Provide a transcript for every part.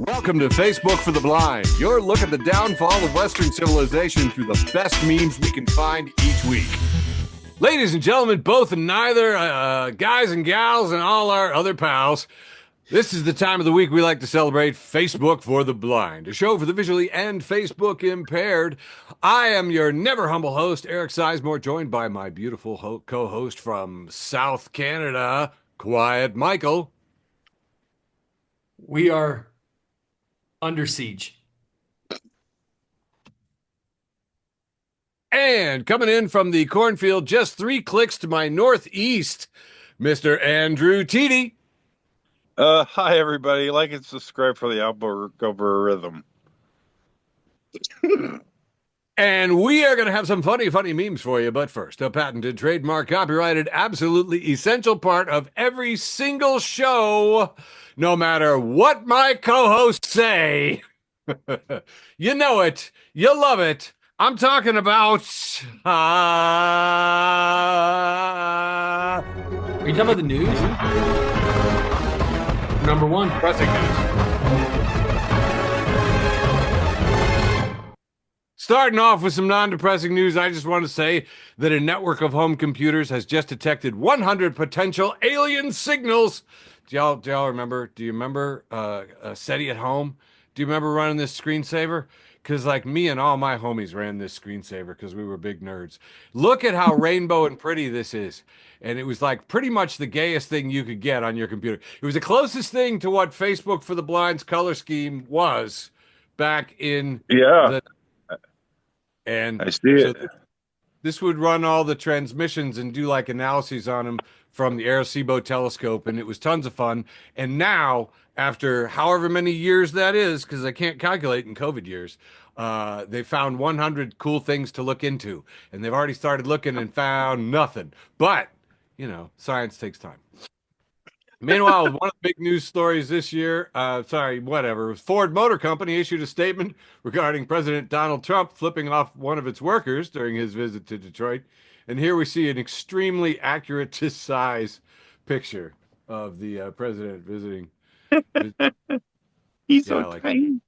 Welcome to Facebook for the Blind, your look at the downfall of Western civilization through the best memes we can find each week. Ladies and gentlemen, both and neither, guys and gals, and all our other pals, this is the time of the week we like to celebrate Facebook for the Blind, a show for the visually and Facebook impaired. I am your never humble host, Eric Sizemore, joined by my beautiful co-host from South Canada, Quiet Michael. We are under siege. And coming in from the cornfield, just 3 clicks to my northeast, Mr. Andrew Tiede. Hi, everybody. Like and subscribe for the algorithm. And we are going to have some funny memes for you. But first, a patented, trademark, copyrighted, absolutely essential part of every single show, no matter what my co-hosts say. You know it. You love it. I'm talking about... Are you talking about the news? Number one. Depressing news. Starting off with some non-depressing news, I just want to say that a network of home computers has just detected 100 potential alien signals. Do y'all remember? Do you remember SETI at home? Do you remember running this screensaver? Because like me and all my homies ran this screensaver because we were big nerds. Look at how rainbow and pretty this is. And it was like pretty much the gayest thing you could get on your computer. It was the closest thing to what Facebook for the Blind's color scheme was back in and I see it. This would run all the transmissions and do like analyses on them from the Arecibo telescope, and it was tons of fun. And now, after however many years that is, because I can't calculate in COVID years, they found 100 cool things to look into, and they've already started looking and found nothing. But, you know, science takes time. Meanwhile, one of the big news stories this year, Ford Motor Company issued a statement regarding President Donald Trump flipping off one of its workers during his visit to Detroit. And here we see an extremely accurate to size picture of the president visiting. He's so tiny.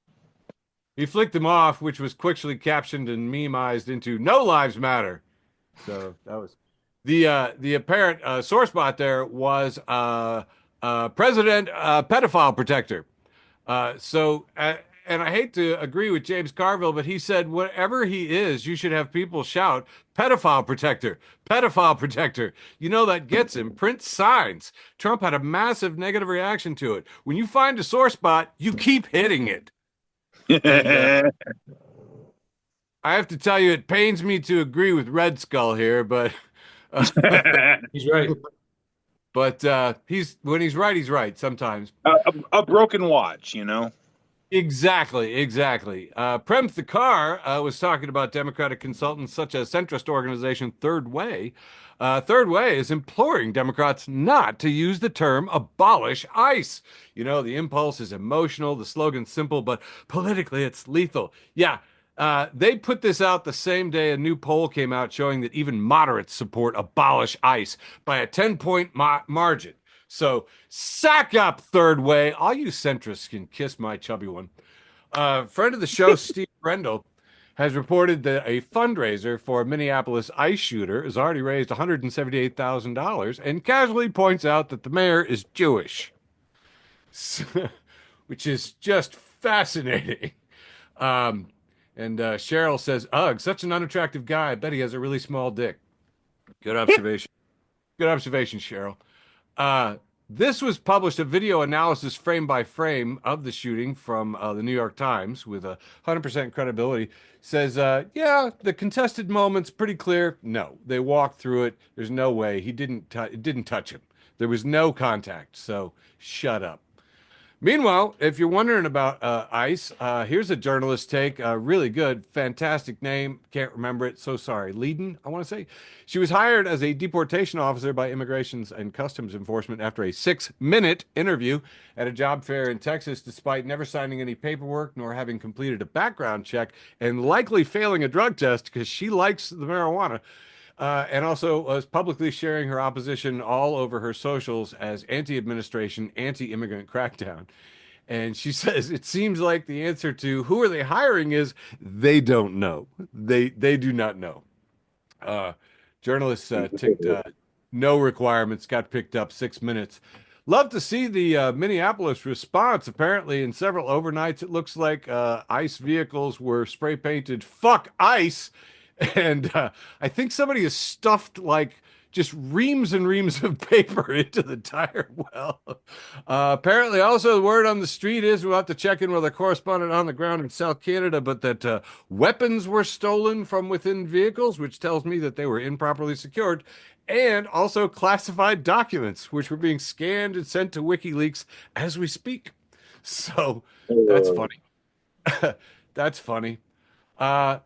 He flicked him off, which was quickly captioned and memeized into "No Lives Matter." So that was the apparent sore spot there was President pedophile protector. And I hate to agree with James Carville, but he said, whatever he is, you should have people shout, pedophile protector, pedophile protector. You know, that gets him. Print signs. Trump had a massive negative reaction to it. When you find a sore spot, you keep hitting it. And, I have to tell you, it pains me to agree with Red Skull here, but... He's right. But when he's right sometimes. A broken watch, you know? Exactly. Prem Thakar was talking about Democratic consultants such as centrist organization Third Way. Third Way is imploring Democrats not to use the term abolish ICE. You know, the impulse is emotional, the slogan's simple, but politically it's lethal. Yeah, they put this out the same day a new poll came out showing that even moderates support abolish ICE by a 10-point margin. So sack up Third Way. All you centrists can kiss my chubby one. Friend of the show, Steve Brendel, has reported that a fundraiser for a Minneapolis ICE shooter has already raised $178,000 and casually points out that the mayor is Jewish, which is just fascinating. And Cheryl says, ugh, such an unattractive guy. I bet he has a really small dick. Good observation. Good observation, Cheryl. This was published, a video analysis frame by frame of the shooting from the New York Times with 100% credibility. Says, yeah, the contested moment's pretty clear. No, they walked through it. There's no way. It didn't touch him. There was no contact. So shut up. Meanwhile, if you're wondering about ICE, here's a journalist take. Really good, fantastic name. Can't remember it. So sorry. Leiden, I want to say. She was hired as a deportation officer by Immigration and Customs Enforcement after a 6-minute interview at a job fair in Texas, despite never signing any paperwork nor having completed a background check and likely failing a drug test because she likes the marijuana. And also was publicly sharing her opposition all over her socials as anti-administration, anti-immigrant crackdown. And she says it seems like the answer to who are they hiring is they don't know. They do not know. Uh, Journalists ticked no requirements, got picked up 6 minutes. Love to see the Minneapolis response. Apparently, in several overnights, it looks like ICE vehicles were spray painted "fuck ICE," and I think somebody has stuffed like just reams and reams of paper into the tire well. Apparently, also the word on the street is we'll have to check in with a correspondent on the ground in South Canada, but that weapons were stolen from within vehicles, which tells me that they were improperly secured, and also classified documents, which were being scanned and sent to WikiLeaks as we speak. So that's funny. That's funny. Uh,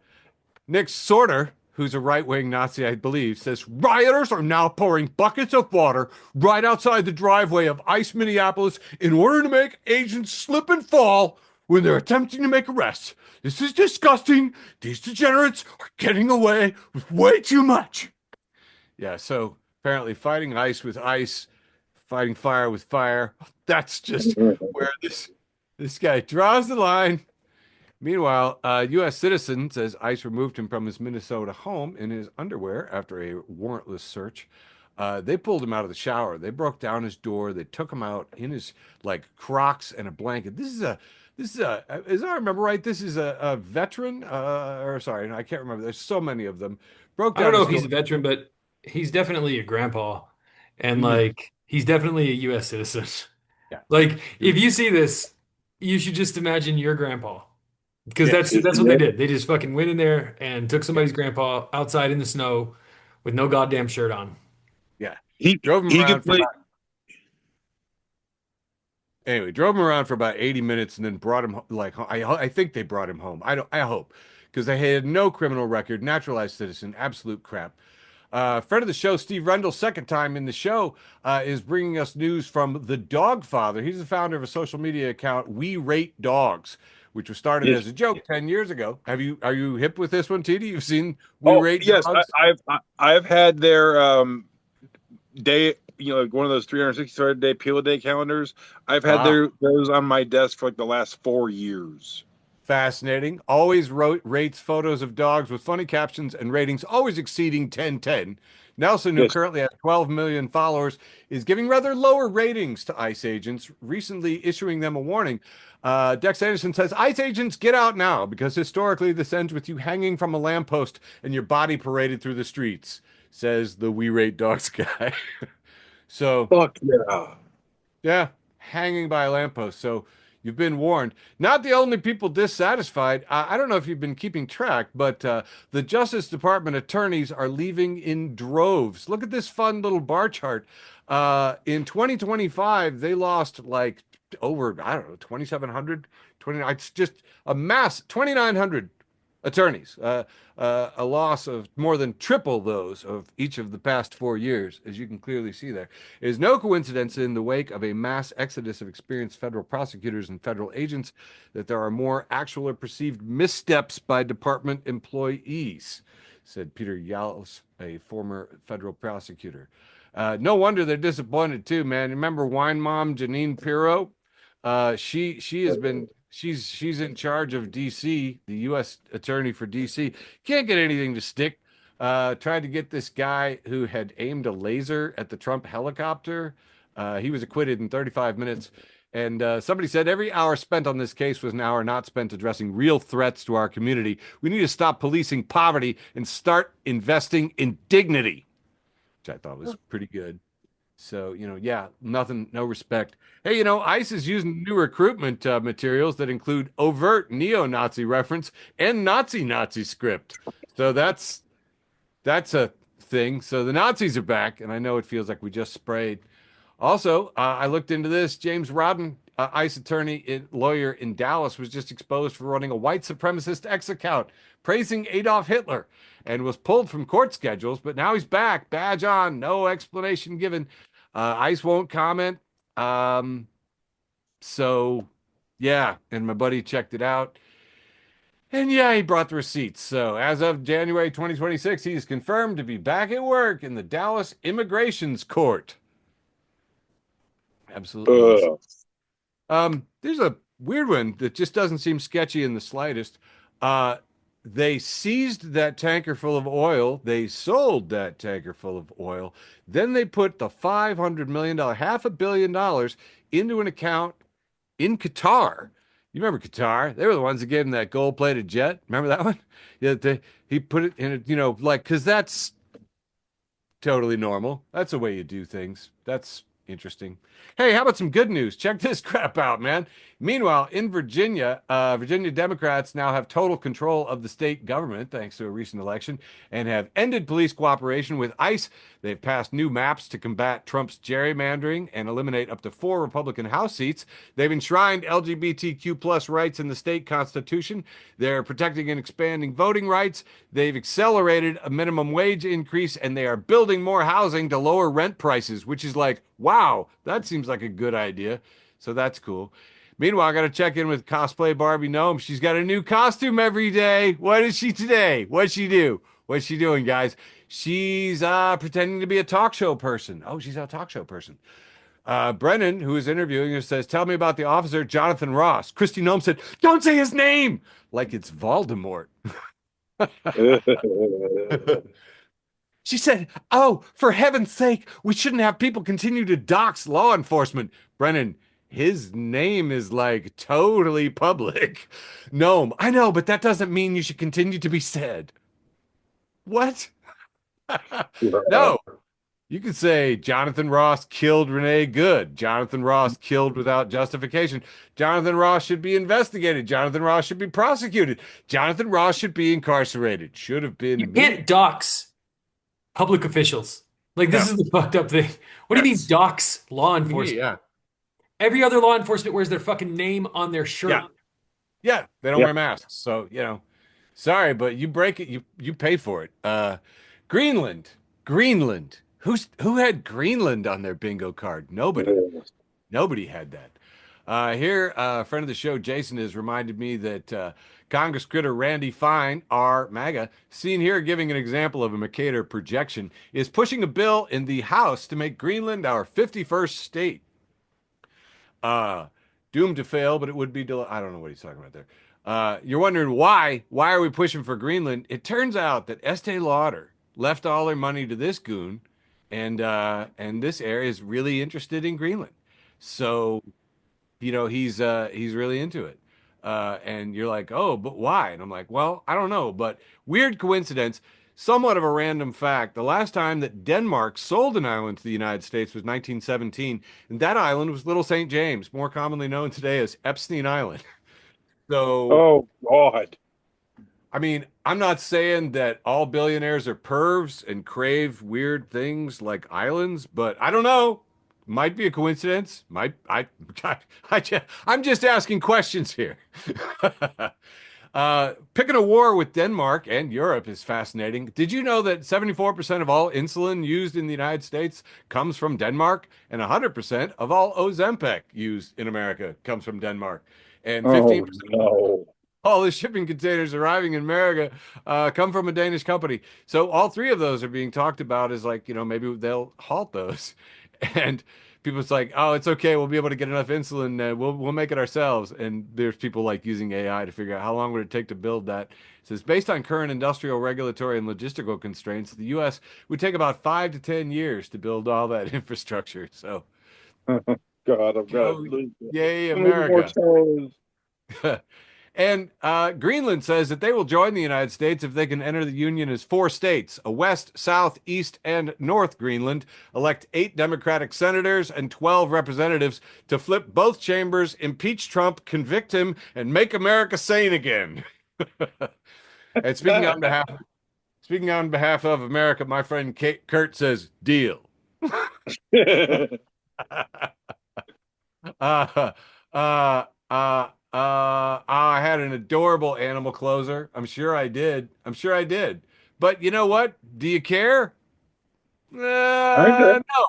Nick Sorter, who's a right-wing Nazi, I believe, says rioters are now pouring buckets of water right outside the driveway of ICE Minneapolis in order to make agents slip and fall when they're attempting to make arrests. This is disgusting. These degenerates are getting away with way too much. Yeah, so apparently fighting ice with ice, fighting fire with fire. That's just where this guy draws the line. Meanwhile, a U.S. citizen says ICE removed him from his Minnesota home in his underwear after a warrantless search. They pulled him out of the shower. They broke down his door. They took him out in his like Crocs and a blanket. As I remember right, this is a veteran. Or sorry, I can't remember. There's so many of them. Broke I don't down know his if he's door. a veteran, but he's definitely a grandpa, and Mhm. like he's definitely a U.S. citizen. Yeah. Like if you see this, you should just imagine your grandpa, because Yeah. that's what they did. They just fucking went in there and took Yeah. somebody's grandpa outside in the snow with no goddamn shirt on. Yeah. He Drove him he around could for play. about Anyway, drove him around for about 80 minutes and then brought him like I think they brought him home. I hope because they had no criminal record, naturalized citizen, absolute crap. Friend of the show, Steve Rendell, second time in the show, is bringing us news from the Dog Father. He's the founder of a social media account, We Rate Dogs, which was started Yes. as a joke 10 years ago. Are you hip with this one, Tiede? You've seen We Oh Rate yes, Dogs? I've had their day. You know, like one of those 365-day peel a day calendars. I've had Ah. those on my desk for like the last 4 years. Fascinating. Always rates photos of dogs with funny captions and ratings always exceeding 10/10. Nelson, who Yes. currently has 12 million followers, is giving rather lower ratings to ICE agents, recently issuing them a warning. Dex Anderson says, ICE agents, get out now, because historically this ends with you hanging from a lamppost and your body paraded through the streets, says the We Rate Dogs guy. So, Fuck yeah. yeah, hanging by a lamppost. So you've been warned. Not the only people dissatisfied. I don't know if you've been keeping track, but the Justice Department attorneys are leaving in droves. Look at this fun little bar chart. In 2025, they lost like over, I don't know, 2,700, 20. It's just a mass, 2,900 attorneys, a loss of more than triple those of each of the past 4 years, as you can clearly see there. It is no coincidence in the wake of a mass exodus of experienced federal prosecutors and federal agents that there are more actual or perceived missteps by department employees, said Peter Yals, a former federal prosecutor. No wonder they're disappointed too, man. Remember wine mom Janine Pirro? She has been she's in charge of DC, the U.S. attorney for DC. Can't get anything to stick. Tried to get this guy who had aimed a laser at the Trump helicopter. He was acquitted in 35 minutes. And somebody said every hour spent on this case was an hour not spent addressing real threats to our community. We need to stop policing poverty and start investing in dignity, which I thought was pretty good. So, yeah, nothing, no respect. Hey, ICE is using new recruitment materials that include overt neo-Nazi reference and Nazi script. So that's a thing. So the Nazis are back, and I know it feels like we just sprayed. Also, I looked into this. James Rodden, ICE attorney, lawyer in Dallas, was just exposed for running a white supremacist X account praising Adolf Hitler and was pulled from court schedules. But now he's back, badge on, no explanation given. ICE won't comment. So, yeah, and my buddy checked it out. And yeah, he brought the receipts. So, as of January 2026, he is confirmed to be back at work in the Dallas Immigrations Court. Absolutely insane. Ugh. There's a weird one that just doesn't seem sketchy in the slightest. Uh, they seized that tanker full of oil. They sold that tanker full of oil. Then they put the $500 million, $500 million, into an account in Qatar. You remember Qatar? They were the ones that gave him that gold-plated jet. Remember that one? Yeah, he put it in, like, because that's totally normal. That's the way you do things. That's interesting. Hey, how about some good news? Check this crap out, man. Meanwhile, in Virginia, Virginia Democrats now have total control of the state government thanks to a recent election and have ended police cooperation with ICE. They've passed new maps to combat Trump's gerrymandering and eliminate up to 4 Republican House seats. They've enshrined LGBTQ plus rights in the state constitution. They're protecting and expanding voting rights. They've accelerated a minimum wage increase, and they are building more housing to lower rent prices, which is like, wow, that seems like a good idea. So that's cool. Meanwhile, I got to check in with cosplay Barbie Gnome. She's got a new costume every day. What is she today? What'd she do? What's she doing, guys? She's pretending to be a talk show person. Oh, she's a talk show person. Brennan, who is interviewing her, says, "Tell me about the officer, Jonathan Ross." Christy Gnome said, "Don't say his name!" Like it's Voldemort. She said, "Oh, for heaven's sake, we shouldn't have people continue to dox law enforcement." Brennan, his name is like totally public. Gnome, I know, but that doesn't mean you should continue to be said. What? No, you could say Jonathan Ross killed Renee Good. Jonathan Ross killed without justification. Jonathan Ross should be investigated. Jonathan Ross should be prosecuted. Jonathan Ross should be incarcerated. Should have You been me. can't dox public officials. Like, No. this is the fucked up thing. What do you mean Yes. dox law Me, enforcement? yeah. Every other law enforcement wears their fucking name on their shirt. Yeah. Yeah. They don't Yeah. wear masks. So, sorry, but you break it, you pay for it. Greenland. Greenland. Who had Greenland on their bingo card? Nobody. Nobody had that. Here, a friend of the show, Jason, has reminded me that Congress critter Randy Fine, our MAGA, seen here giving an example of a Mercator projection, is pushing a bill in the House to make Greenland our 51st state. Uh, Doomed to fail, but it would be. I don't know what he's talking about there. You're wondering why? Why are we pushing for Greenland? It turns out that Estee Lauder left all their money to this goon, and this area is really interested in Greenland. So he's really into it. And you're like, oh, but why? And I'm like, well, I don't know, but weird coincidence, somewhat of a random fact. The last time that Denmark sold an island to the United States was 1917, and that island was Little St. James, more commonly known today as Epstein Island. So, Oh God. I mean, I'm not saying that all billionaires are pervs and crave weird things like islands, but I don't know. Might be a coincidence. Might I'm just asking questions here. Picking a war with Denmark and Europe is fascinating. Did you know that 74% of all insulin used in the United States comes from Denmark, and 100% of all Ozempic used in America comes from Denmark, and Oh 15% no. all the shipping containers arriving in America come from a Danish company. So all three of those are being talked about as like, maybe they'll halt those. And people's like, oh, it's okay. We'll be able to get enough insulin. We'll make it ourselves. And there's people like using AI to figure out how long would it take to build that. It says based on current industrial, regulatory, and logistical constraints, the U.S. would take about 5 to 10 years to build all that infrastructure. So, God, I'm gonna go, lose yay, so many more America. toes. And Greenland says that they will join the United States if they can enter the Union as 4 states, a West, South, East, and North Greenland, elect 8 Democratic senators and 12 representatives to flip both chambers, impeach Trump, convict him, and make America sane again. And speaking on behalf of America, my friend Kurt says, deal. Uh, uh, I had an adorable animal closer. I'm sure I did. I'm sure I did. But you know what? Do you care? Okay. No.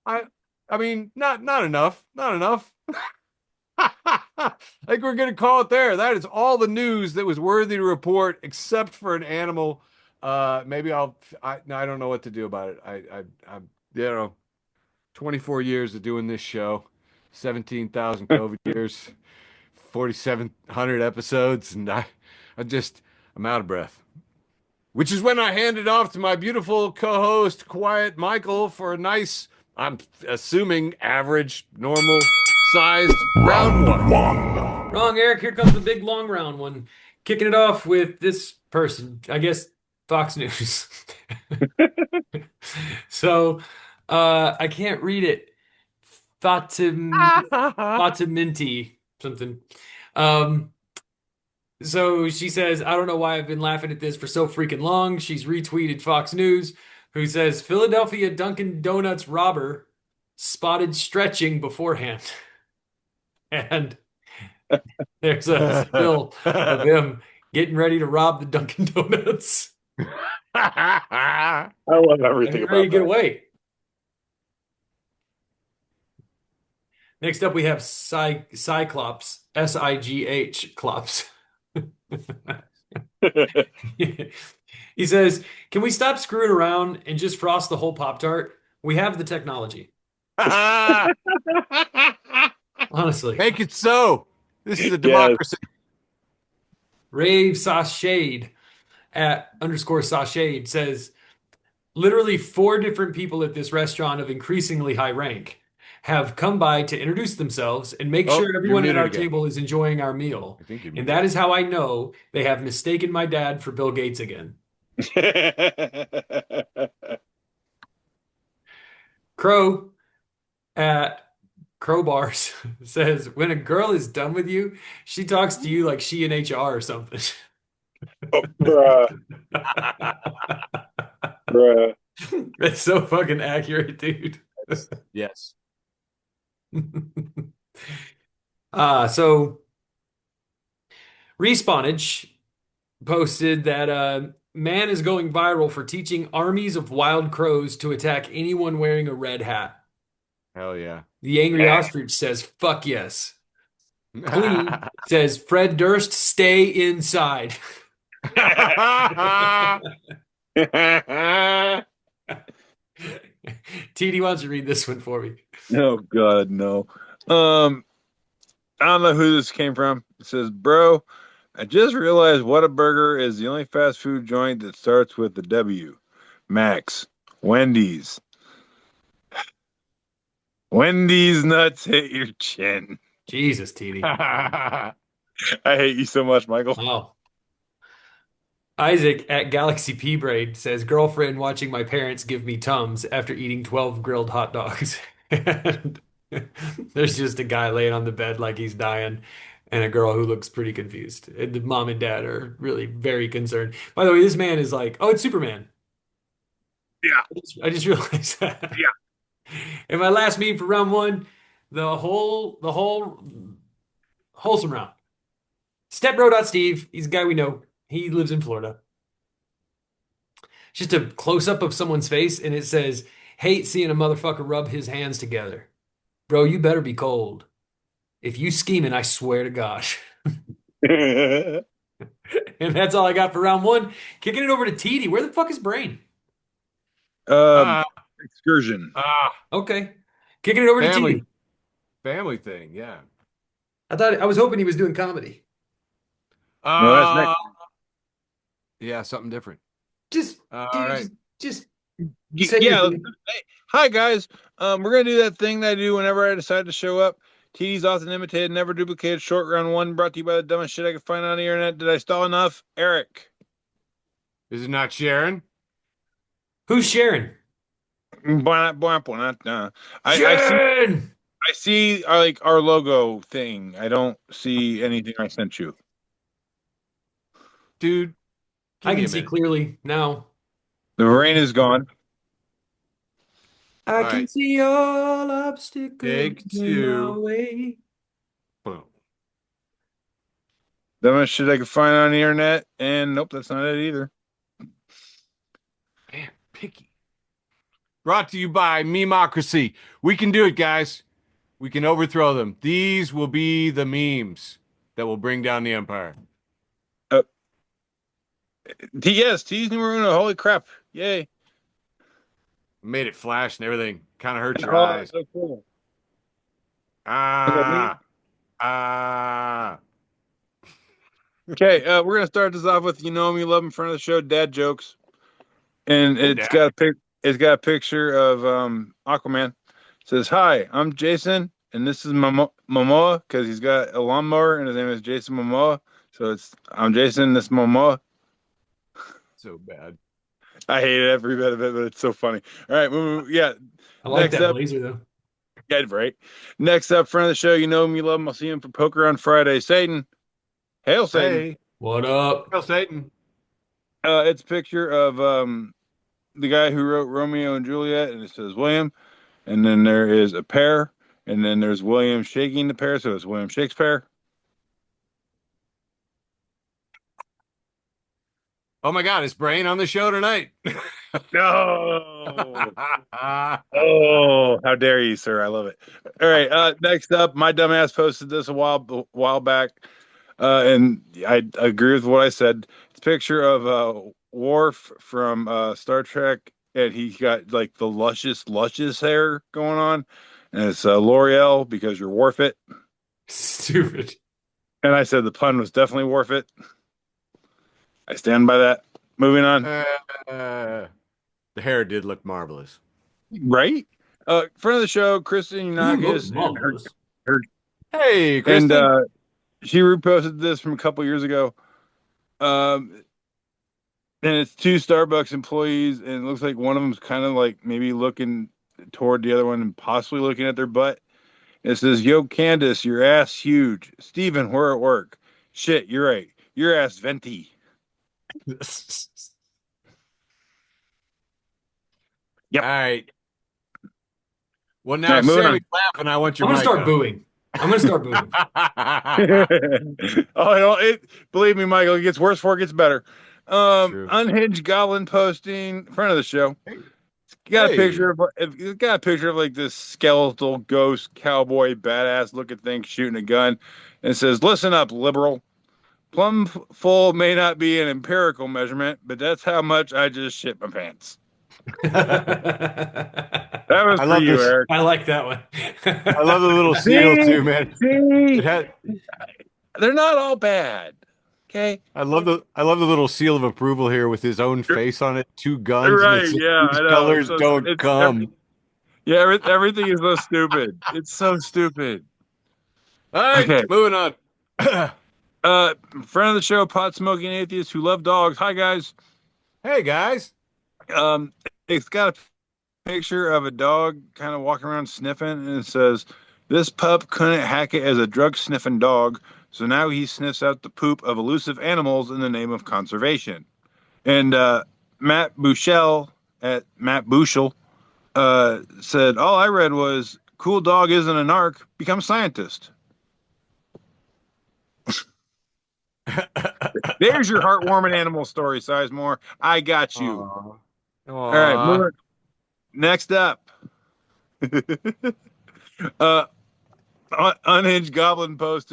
I I mean, not enough. Not enough. I think we're gonna call it there. That is all the news that was worthy to report, except for an animal. Maybe no, I don't know what to do about it. 24 years of doing this show. 17,000 COVID years, 4,700 episodes, and I'm out of breath. Which is when I hand it off to my beautiful co-host, Quiet Michael, for a nice, I'm assuming average, normal sized round one. Wrong, Eric. Here comes the big long round one. Kicking it off with this person, I guess Fox News. So, I can't read it. Fatiminti something. Um, so she says, I don't know why I've been laughing at this for so freaking long. She's retweeted Fox News, who says Philadelphia Dunkin' Donuts robber spotted stretching beforehand. And there's a still of him getting ready to rob the Dunkin' Donuts. I love everything And ready to about get that. away. Next up, we have Cyclops, Sigh, Clops. He says, can we stop screwing around and just frost the whole Pop-Tart? We have the technology. Honestly. Make it so. This is a Yes. democracy. Rave Sashade at _Sashade says, literally 4 different people at this restaurant of increasingly high rank have come by to introduce themselves and make Oh, sure you're everyone at muted our again. table is enjoying our meal. I think you're And muted. that is how I know they have mistaken my dad for Bill Gates again. Crow at Crowbars says, when a girl is done with you, she talks to you like she in HR or something. Oh, bruh. Bruh. That's so fucking accurate, dude. Yes. So Respawnage posted that man is going viral for teaching armies of wild crows to attack anyone wearing a red hat. Hell yeah. The angry ostrich says, fuck yes. Clee says, Fred Durst, stay inside. TD wants to read this one for me. Oh God, no. I don't know who this came from. It says, bro, I just realized Whataburger is the only fast food joint that starts with the W. Max. Wendy's. Wendy's nuts hit your chin. Jesus, TD. I hate you so much, Michael. Wow. Isaac at Galaxy P Braid says, girlfriend watching my parents give me Tums after eating 12 grilled hot dogs. And there's just a guy laying on the bed like he's dying, and a girl who looks pretty confused. And the mom and dad are really very concerned. By the way, this man is like, oh, it's Superman. Yeah. I just realized that. Yeah. And my last meme for round one, the whole wholesome round. Stepbro.Steve, he's a guy we know. He lives in Florida. Just a close-up of someone's face, and it says, hate seeing a motherfucker rub his hands together. Bro, you better be cold. If you scheming, I swear to God. And that's all I got for round one. Kicking it over to Tiede. Where the fuck is Brain? Excursion. Okay. Kicking it over to family, Tiede. family thing, yeah. I was hoping he was doing comedy. No, that's next. Yeah, something different. Just, All dude, right. just say Yeah. your thing. Hey, hi guys. We're gonna do that thing that I do whenever I decide to show up. TD's often imitated, never duplicated. Short round one, brought to you by the dumbest shit I could find on the internet. Did I stall enough, Eric? Is it not Sharon? Who's Sharon? I see like our logo thing. I don't see anything I sent you. Dude, I can see clearly now. The rain is gone. I All can right. see all obstacles Take in two. my way. Boom. Dumbest shit I could find on the internet. And nope, that's not it either. Man, picky. Brought to you by Memocracy. We can do it, guys. We can overthrow them. These will be the memes that will bring down the empire. Yes, T's new Maruna. Holy crap. Yay. Made it flash and everything. Kind of hurt your Oh, eyes. so cool. that me? Ah. Okay, we're gonna start this off with you love in front of the show, dad jokes, and Hey, it's Dad. got a it's got a picture of Aquaman. It says, "Hi, I'm Jason, and this is Momoa because he's got a lawnmower and his name is Jason Momoa. So I'm Jason, this is Momoa. So bad. I hate every bit of it, but it's so funny. All right, yeah. I like Next that up, blazer though. yeah, right. Next up, friend of the show, you love him. I'll see him for poker on Friday. Satan, hail Satan. Hey, What up? Hail Satan. It's a picture of the guy who wrote Romeo and Juliet, and it says William, and then there is a pear, and then there's William shaking the pear, so it's William Shakespeare. Oh my God, it's Brain on the show tonight. No. Oh, how dare you, sir? I love it. All right, next up, my dumbass posted this a while back, and I agree with what I said. It's a picture of Worf from Star Trek, and he got like the luscious hair going on, and it's L'Oreal because you're Worf it. Stupid. And I said the pun was definitely worth it. I stand by that. Moving on. The hair did look marvelous. Right? Friend of the show, Kristen You look Unakis, and marvelous. her Hey, and Kristen. she reposted this from a couple years ago. Um, and it's two Starbucks employees, and it looks like one of them's kind of like maybe looking toward the other one and possibly looking at their butt. It says, "Yo, Candace, your ass huge. Steven, we're at work. Shit, you're right. Your ass venti." All Yep. right. Well, All now right, moving Sammy's on. laughing. I want I'm your gonna mic start up. booing. I'm gonna start booing. Believe me, Michael, it gets worse before it gets better. True. Unhinged Goblin posting, friend of the show. Hey. Got a Hey. picture of it's got a picture of like this skeletal ghost cowboy badass looking thing shooting a gun, and it says, "Listen up, liberal. Plum full may not be an empirical measurement, but that's how much I just shit my pants." That was I for love you, this. Eric. I like that one. I love the little seal See, too, man. see, It had they're not all bad. Okay. I love the little seal of approval here with his own face on it, two guns, and it Right, says, yeah, I "These know. colors don't come." Yeah, everything is so stupid. It's so stupid. All right, Okay. moving on. Uh Friend of the show, pot smoking atheist who love dogs. Hi guys. Hey guys. Um it's got a picture of a dog kind of walking around sniffing, and it says, "This pup couldn't hack it as a drug sniffing dog, so now he sniffs out the poop of elusive animals in the name of conservation." And Matt Bushell at Matt Bushel said, "All I read was cool dog isn't a narc, become scientist." There's your heartwarming animal story, Sizemore. I got you. Aw. All right, Aw. moving. Next up, uh, Unhinged Goblin post.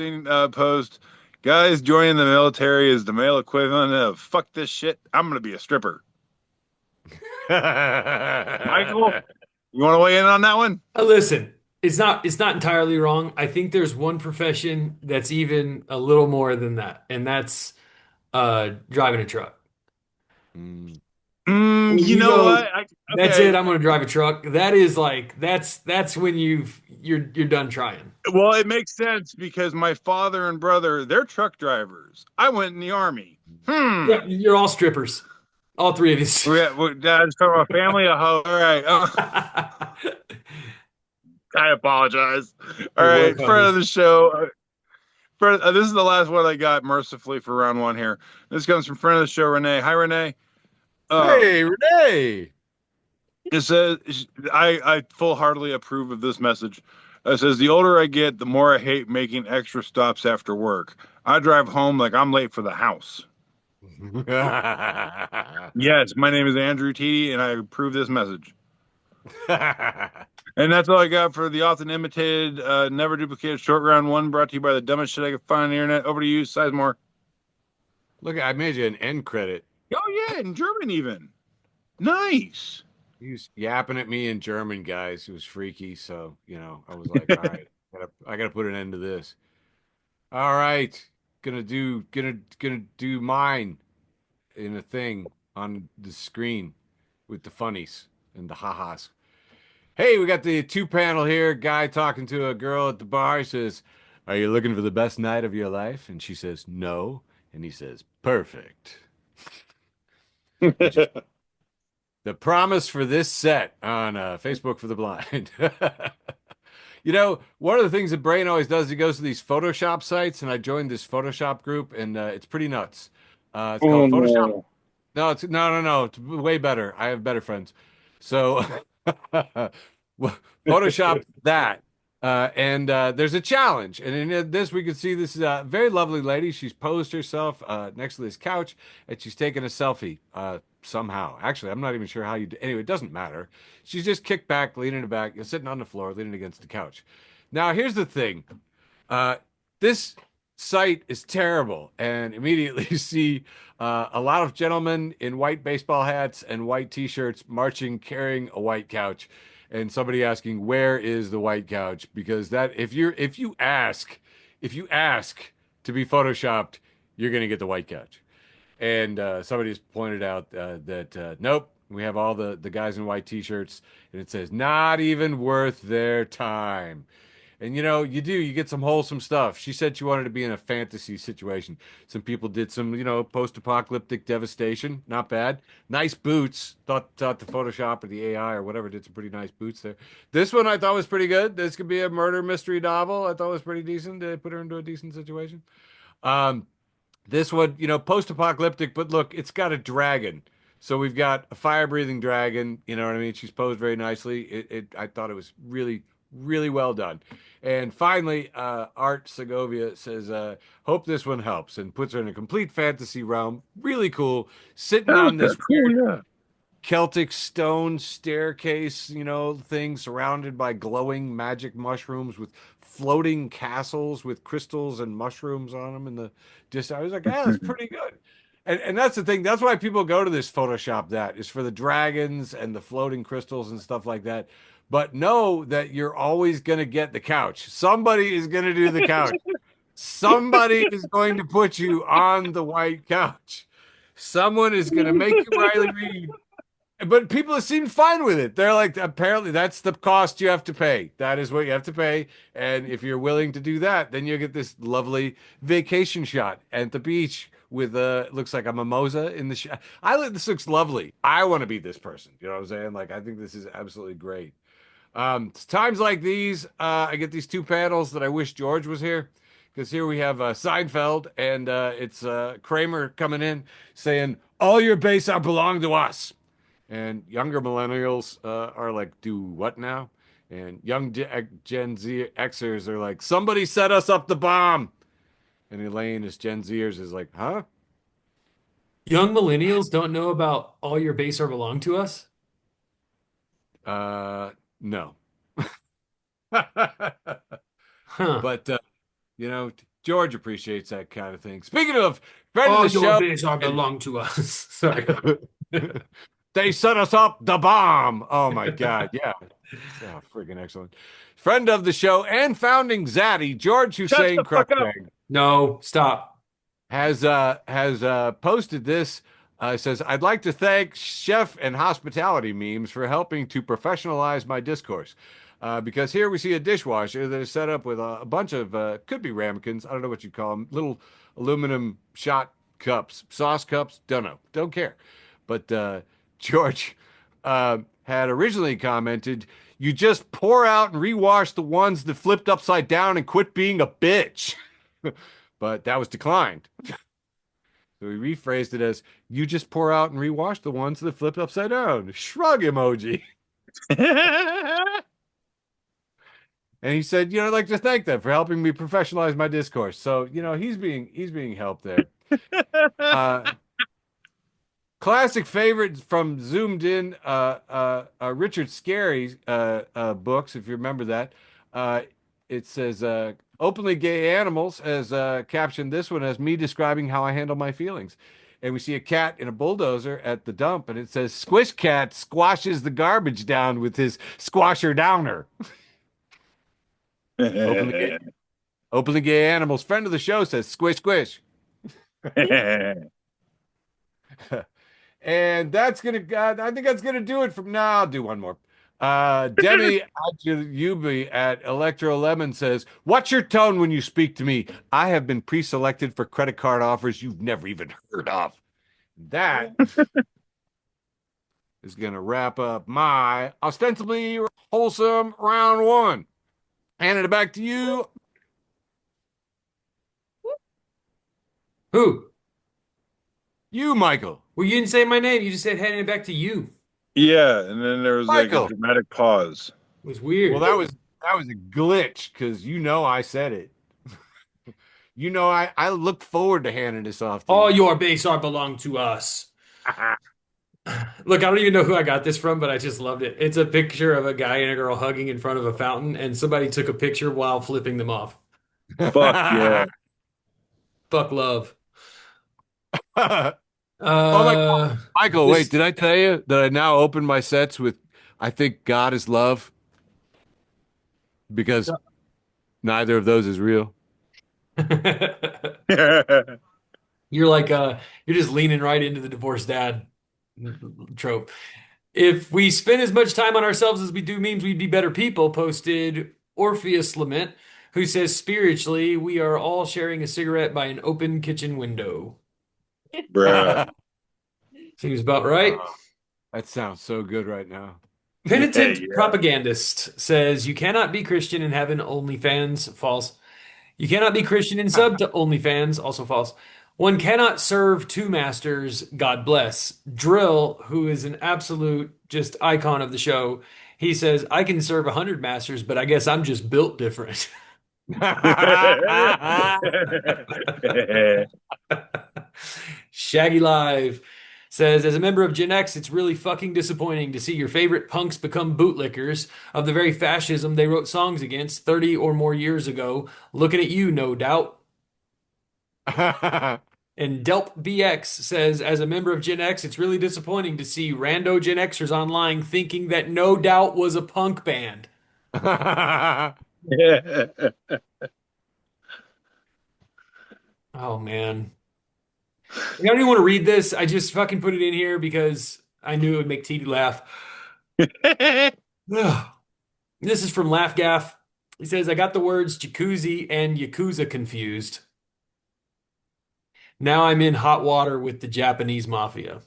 Guys joining the military is the male equivalent of "fuck this shit. I'm gonna be a stripper." Michael, you want to weigh in on that one? Listen, it's not entirely wrong. I think there's one profession that's even a little more than that, and that's driving a truck. Mm. When You you know go, what? that's it, Okay. I'm gonna drive a truck. That is like that's when you're done trying. Well, it makes sense because my father and brother, they're truck drivers. I went in the army. Yeah, you're all strippers. All three of you. That's from a family of hoe. All right. I apologize. All Your right. work Front of hoes. the show. This is the last one I got mercifully for round one here. This comes from friend of the show, Renee. Hi, Renee. Um, Hey, Renee. it says, I full heartedly approve of this message. It says, the older I get, the more I hate making extra stops after work. I drive home like I'm late for the house. Yes, my name is Andrew Tiede, and I approve this message. And that's all I got for the often imitated, never duplicated short round one, brought to you by the dumbest shit I could find on the internet. Over to you, Sizemore. Look, I made you an end credit. Oh yeah, in German even. Nice. He was yapping at me in German, guys. It was freaky. So, I was like, all right, I gotta put an end to this. All right, gonna do mine in a thing on the screen with the funnies and the ha-has. Hey, we got the two panel here. Guy talking to a girl at the bar. He says, "Are you looking for the best night of your life?" And she says, "No." And he says, "Perfect." Which is the promise for this set on Facebook for the Blind. One of the things that Brain always does, he goes to these Photoshop sites, and I joined this Photoshop group, and it's pretty nuts. It's Oh called Photoshop. no. No, no. It's way better. I have better friends. So, well, Photoshop that. And there's a challenge. And in this, we can see this very lovely lady. She's posed herself next to this couch, and she's taking a selfie somehow. Actually, I'm not even sure how you do. Anyway, it doesn't matter. She's just kicked back, leaning back, sitting on the floor, leaning against the couch. Now, here's the thing. This site is terrible, and immediately you see a lot of gentlemen in white baseball hats and white t-shirts marching, carrying a white couch, and somebody asking, "Where is the white couch?" Because that if you ask to be photoshopped, you're gonna get the white couch. And somebody's pointed out that nope, we have all the guys in white t-shirts, and it says not even worth their time. And you get some wholesome stuff. She said she wanted to be in a fantasy situation. Some people did some, post-apocalyptic devastation. Not bad. Nice boots. Thought the Photoshop or the AI or whatever did some pretty nice boots there. This one I thought was pretty good. This could be a murder mystery novel. I thought was pretty decent. They put her into a decent situation. Um, this one, post-apocalyptic, but look, it's got a dragon. So we've got a fire-breathing dragon. You know what I mean? She's posed very nicely. I thought it was really, really well done. And finally, Art Segovia says, "Hope this one helps," and puts her in a complete fantasy realm. Really cool, sitting on Okay, this cool, yeah. Celtic stone staircase, thing surrounded by glowing magic mushrooms with floating castles with crystals and mushrooms on them. And I was like, yeah, that's pretty good. And that's the thing. That's why people go to this Photoshop. That is for the dragons and the floating crystals and stuff like that. But know that you're always going to get the couch. Somebody is going to do the couch. Somebody is going to put you on the white couch. Someone is going to make you Riley Reid, but people seem fine with it. They're like, apparently that's the cost you have to pay. That is what you have to pay. And if you're willing to do that, then you get this lovely vacation shot at the beach with looks like a mimosa in the shot. This looks lovely. I want to be this person. You know what I'm saying? Like, I think this is absolutely great. It's times like these, I get these two panels that I wish George was here. Because here we have Seinfeld, and it's Kramer coming in saying, "All your base are belong to us." And younger millennials are like, "Do what now?" And young Gen Z Xers are like, "Somebody set us up the bomb." And Elaine, as Gen Zers, is like, "Huh?" Young millennials don't know about all your base are belong to us. No. Huh. But George appreciates that kind of thing. Speaking of friend of All the your show, base are belong to us. Sorry. they set us up the bomb. Oh my God. Yeah. Oh, freaking excellent. Friend of the show and founding Zaddy, George Shut Hussein the fuck up. Cruikshank, No, stop. has posted this. Says, "I'd like to thank chef and hospitality memes for helping to professionalize my discourse. Because here we see a dishwasher that is set up with a bunch of could be ramekins. I don't know what you call them, little aluminum shot cups, sauce cups. Don't care. But George had originally commented, 'You just pour out and rewash the ones that flipped upside down and quit being a bitch.' But that was declined. So he rephrased it as, 'You just pour out and rewash the ones that flipped upside down.' Shrug emoji. And he said, I'd like to thank them for helping me professionalize my discourse. So, he's being helped there. Uh, Classic favorite from Zoomed In, Richard Scarry's books, if you remember that. Uh, it says, "Openly gay animals," as captioned this one as me describing how I handle my feelings. And we see a cat in a bulldozer at the dump, and it says, "Squish Cat squashes the garbage down with his squasher downer." Openly gay, openly gay animals. Friend of the show says squish squish. And that's gonna. I think that's gonna do it. From now, I'll do one more. Demi Yubi at Electro Lemon says, "What's your tone when you speak to me? I have been pre-selected for credit card offers you've never even heard of." That is gonna wrap up my ostensibly wholesome round one. Handing it back to you. Who? You, Michael. Well, you didn't say my name. You just said handing it back to you. Yeah, and then there was like a Michael. dramatic pause. It was weird. Well, that was a glitch because I said it. I look forward to handing this off to All you. your base art belong to us. Look, I don't even know who I got this from, but I just loved it. It's a picture of a guy and a girl hugging in front of a fountain, and somebody took a picture while flipping them off. Fuck yeah. Fuck love. Oh my God. Michael, This- wait, did I tell you that I now open my sets with I think God is love? Because neither of those is real. You're like you're just leaning right into the divorced dad trope. If we spend as much time on ourselves as we do memes, we'd be better people, posted Orpheus Lament, who says spiritually, we are all sharing a cigarette by an open kitchen window. Bruh. Seems about right. That sounds so good right now. Penitent Yeah. propagandist says you cannot be Christian and have an OnlyFans. False. You cannot be Christian and sub to OnlyFans. Also false. One cannot serve two masters. God bless. Drill, who is an absolute just icon of the show, he says, I can serve 100 masters, but I guess I'm just built different. Shaggy Live says, as a member of Gen X, it's really fucking disappointing to see your favorite punks become bootlickers of the very fascism they wrote songs against 30 or more years ago. Looking at you, no doubt. And Delp BX says, as a member of Gen X, it's really disappointing to see rando Gen Xers online thinking that No Doubt was a punk band. Oh, man. I don't even want to read this. I just fucking put it in here because I knew it would make Tiede laugh. Ugh. This is from Laugh Gaff. He says, I got the words jacuzzi and yakuza confused. Now I'm in hot water with the Japanese mafia.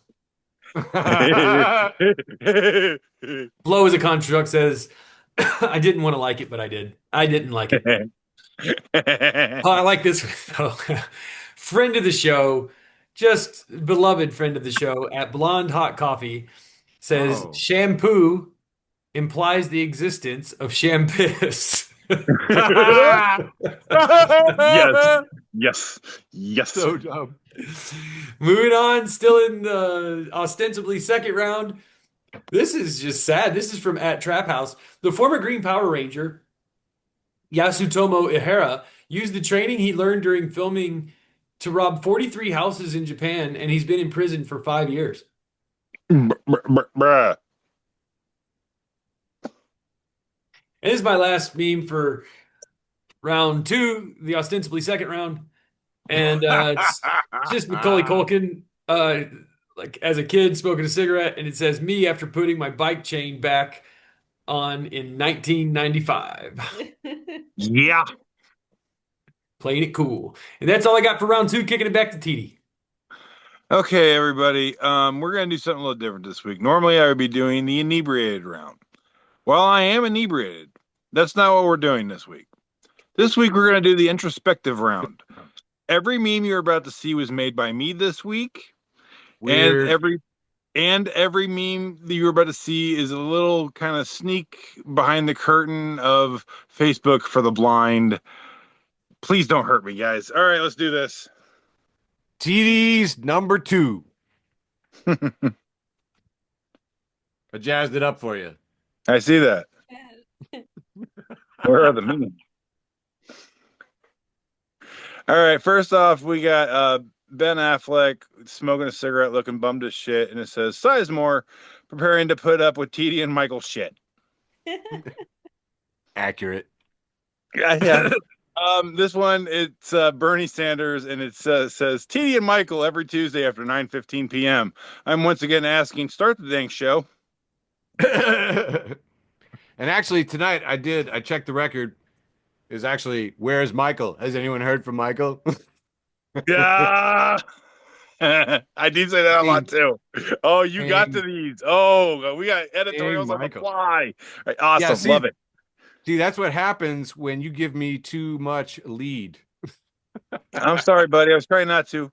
Blow as a construct says, I didn't want to like it, but I did. I didn't like it. Oh, I like this. Oh, friend of the show, just beloved friend of the show at Blonde Hot Coffee says Oh. shampoo implies the existence of shampiss. Yes. So dumb. Moving on, still in the ostensibly second round. This is just sad. This is from at Trap House. The former Green Power Ranger, Yasutomo Ihara, used the training he learned during filming to rob 43 houses in Japan, and he's been in prison for 5 years. Bruh. And this is my last meme for round two, the ostensibly second round. And it's just Macaulay Culkin, like as a kid smoking a cigarette, and it says me after putting my bike chain back on in 1995. Yeah. Playing it cool. And that's all I got for round two, kicking it back to Tiede. Okay, everybody. We're gonna do something a little different this week. Normally, I would be doing the inebriated round. Well, I am inebriated. That's not what we're doing this week. This week, we're gonna do the introspective round. Every meme you're about to see was made by me this week, Weird. and every meme that you're about to see is a little kind of sneak behind the curtain of Facebook for the blind. Please don't hurt me, guys. All right, let's do this. TD's number 2. I jazzed it up for you. I see that. Where are the memes? All right, first off, we got Ben Affleck smoking a cigarette, looking bummed as shit, and it says Sizemore preparing to put up with TD and Michael shit. Accurate. Yeah. This one, it's Bernie Sanders, and it says Tiede and Michael every Tuesday after 9:15 p.m. I'm once again asking, start the dang show. And actually, tonight I checked the record. Is actually, where's Michael? Has anyone heard from Michael? Yeah. I do say that a lot Ding, too. Oh, you got to ding, these. Oh, we got ding, editorials on the Michael. fly. Right, Yeah, awesome. Love it. see, that's what happens when you give me too much lead. I'm sorry, buddy. I was trying not to.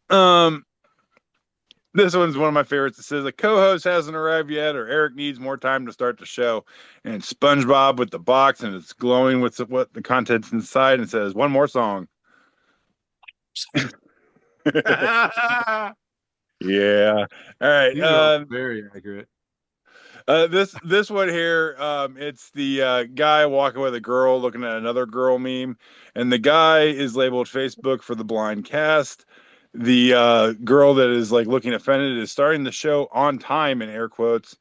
Um, this one's one of my favorites. It says a co-host hasn't arrived yet, or Eric needs more time to start the show. And SpongeBob with the box, and it's glowing with what the contents inside, and it says one more song. Yeah. All right. These are all very accurate. This one here, it's the guy walking with a girl looking at another girl meme, and the guy is labeled Facebook for the blind cast. The girl that is like looking offended is starting the show on time in air quotes,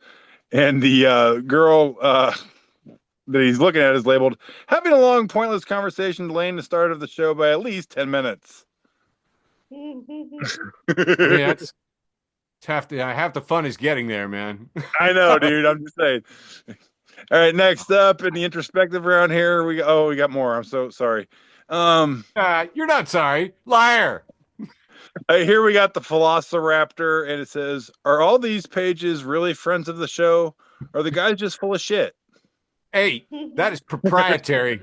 and the girl that he's looking at is labeled having a long pointless conversation delaying the start of the show by at least 10 minutes. I mean, that's half the fun is getting there, man. I know, dude. I'm just saying. All right, next up in the introspective round here, we got more. I'm so sorry. You're not sorry, liar. Here we got the Velociraptor, and it says, "Are all these pages really friends of the show? Or are the guys just full of shit?" Hey, that is proprietary.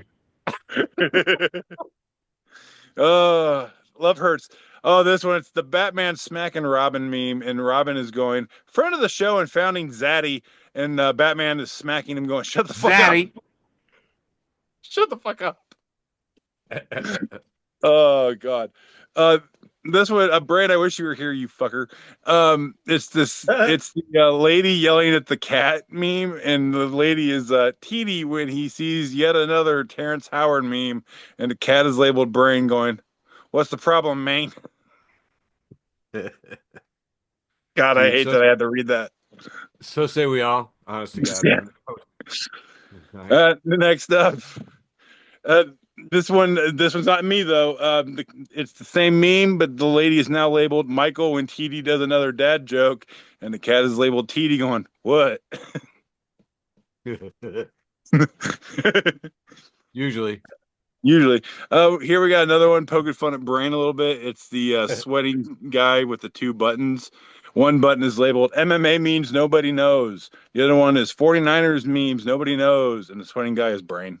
Love hurts. Oh, this one, it's the Batman smacking Robin meme, and Robin is going, friend of the show and founding Zaddy, and Batman is smacking him, going, shut the fuck Zaddy. up. Shut the fuck up. Oh, God. This one, Brad, I wish you were here, you fucker. It's the lady yelling at the cat meme, and the lady is Tiede when he sees yet another Terrence Howard meme, and the cat is labeled Brain, going, what's the problem, man? God, I Dude, hate that I had to read that. So say we all. Honestly, God. Yeah. Next up, this one's not me though. It's the same meme, but the lady is now labeled Michael when Tiede does another dad joke, and the cat is labeled Tiede, going, what? Usually. Here we got another one poking fun at Brain a little bit. It's the sweating guy with the two buttons. One button is labeled MMA memes nobody knows. The other one is 49ers memes nobody knows. And the sweating guy is Brain.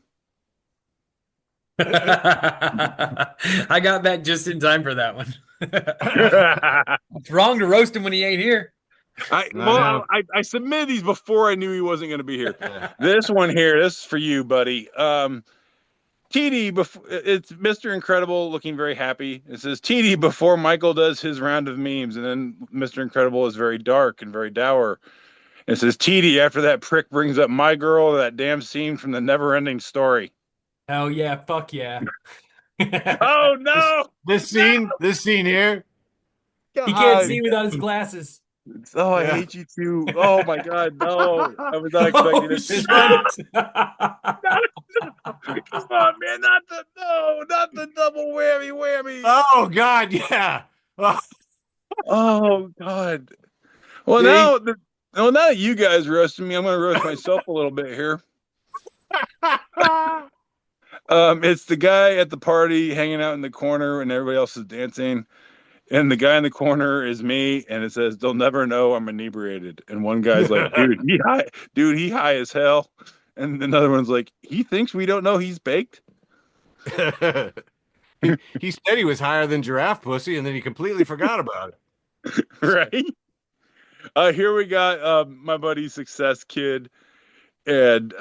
I got back just in time for that one. It's wrong to roast him when he ain't here. I submitted these before I knew he wasn't going to be here. This one here, this is for you, buddy. Tiede, it's Mr. Incredible looking very happy. It says Tiede before Michael does his round of memes, and then Mr. Incredible is very dark and very dour. And it says Tiede after that prick brings up my girl, that damn scene from the Never-Ending Story. Oh yeah, fuck yeah. Oh no! This scene here. He can't see without his glasses. Oh, I hate you too. Oh my God, no! I was not expecting this. Come on, man! Not the double whammy. Oh God, yeah. Oh God. Well, now that you guys roasted me, I'm going to roast myself a little bit here. It's the guy at the party hanging out in the corner, and everybody else is dancing. And the guy in the corner is me, and it says, "They'll never know I'm inebriated." And one guy's like, he high as hell." And another one's like, "He thinks we don't know he's baked." He said he was higher than giraffe pussy, and then he completely forgot about it. Right? Here we got my buddy Success Kid, and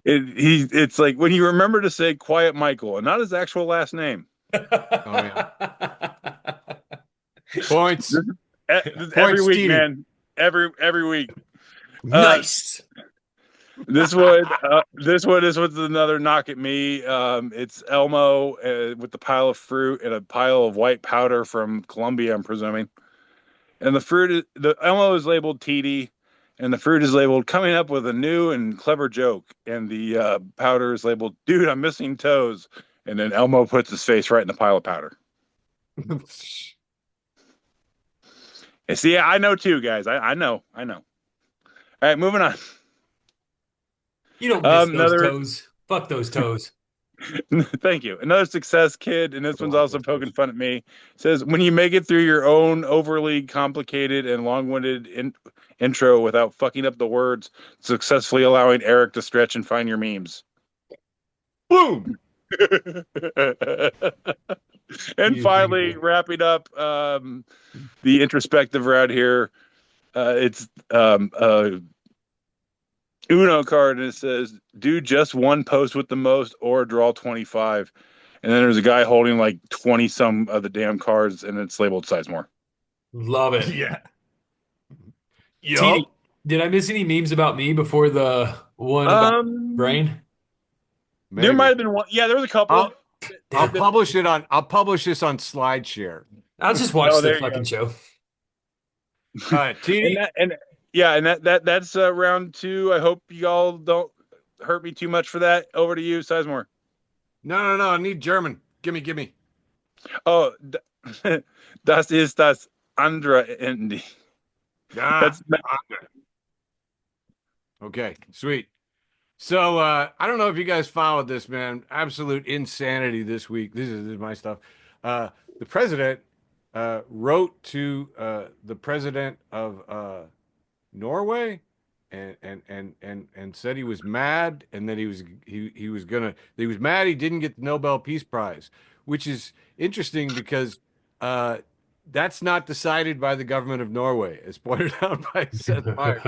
it's like when you remember to say Quiet Michael and not his actual last name. Oh, yeah. Points. Every week, Tiede. Man. Every week. Nice. This was another knock at me. It's Elmo with the pile of fruit and a pile of white powder from Colombia, I'm presuming. And the Elmo is labeled Tiede, And the fruit is labeled "coming up with a new and clever joke," and the powder is labeled "dude, I'm missing toes." And then Elmo puts his face right in the pile of powder. And see, I know too, guys. I know, I know. All right, moving on. You don't miss those Another toes. Fuck those toes. Thank you. Another success kid, and this I one's want also those poking toes. fun at me. Says, when you make it through your own overly complicated and long-winded intro without fucking up the words, successfully allowing Eric to stretch and find your memes. Boom. And You finally, people. wrapping up the introspective route here. It's Uno card, and it says, do just one post with the most or draw 25. And then there's a guy holding like 20 some of the damn cards, and it's labeled Sizemore. Love it. Yeah. TD, Yup. did I miss any memes about me before the one about Um, brain? there might Maybe. have been one. Yeah, there was a couple. I'll I'll Damn. publish it on I'll publish this on SlideShare. I'll just watch Oh, the there you fucking go. show. All right, And TD. that, and yeah, and that's round two. I hope y'all don't hurt me too much for that. Over to you, Sizemore. No. I need German. Gimme. Oh, das ist das andere Ende. Ah. That's Okay. Sweet. So I don't know if you guys followed this, man. Absolute insanity this week. This is my stuff. The president wrote to the president of Norway and said he was mad and that he was gonna he was mad he didn't get the Nobel Peace Prize, which is interesting because uh, that's not decided by the government of Norway, as pointed out by Seth Meyers.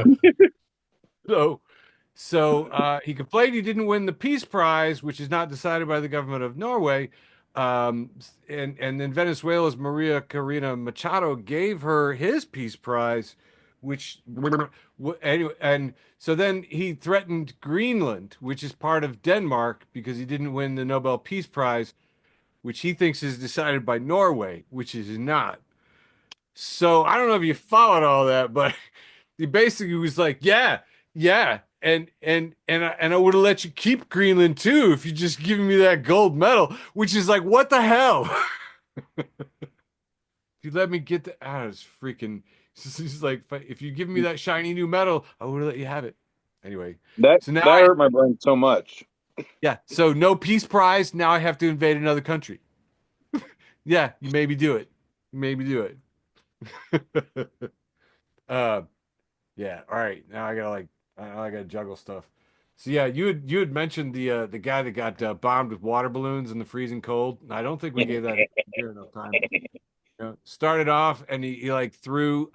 So he complained he didn't win the Peace Prize, which is not decided by the government of Norway. And then Venezuela's Maria Corina Machado gave her his Peace Prize, which anyway, and so then he threatened Greenland, which is part of Denmark, because he didn't win the Nobel Peace Prize, which he thinks is decided by Norway, which is not. So I don't know if you followed all that, but he basically was like, yeah, and I would have let you keep Greenland too if you just given me that gold medal, which is like, what the hell? If you let me get the out of this freaking, he's like, if you give me that shiny new medal, I would have let you have it. Anyway, that so now that hurt my brain so much. yeah, so no peace prize. Now I have to invade another country. Yeah, you maybe do it. Maybe do it. uh, Yeah. All right. Now I gotta I gotta juggle stuff. So yeah, you had mentioned the guy that got bombed with water balloons in the freezing cold. I don't think we gave that here enough time. Started off and he like threw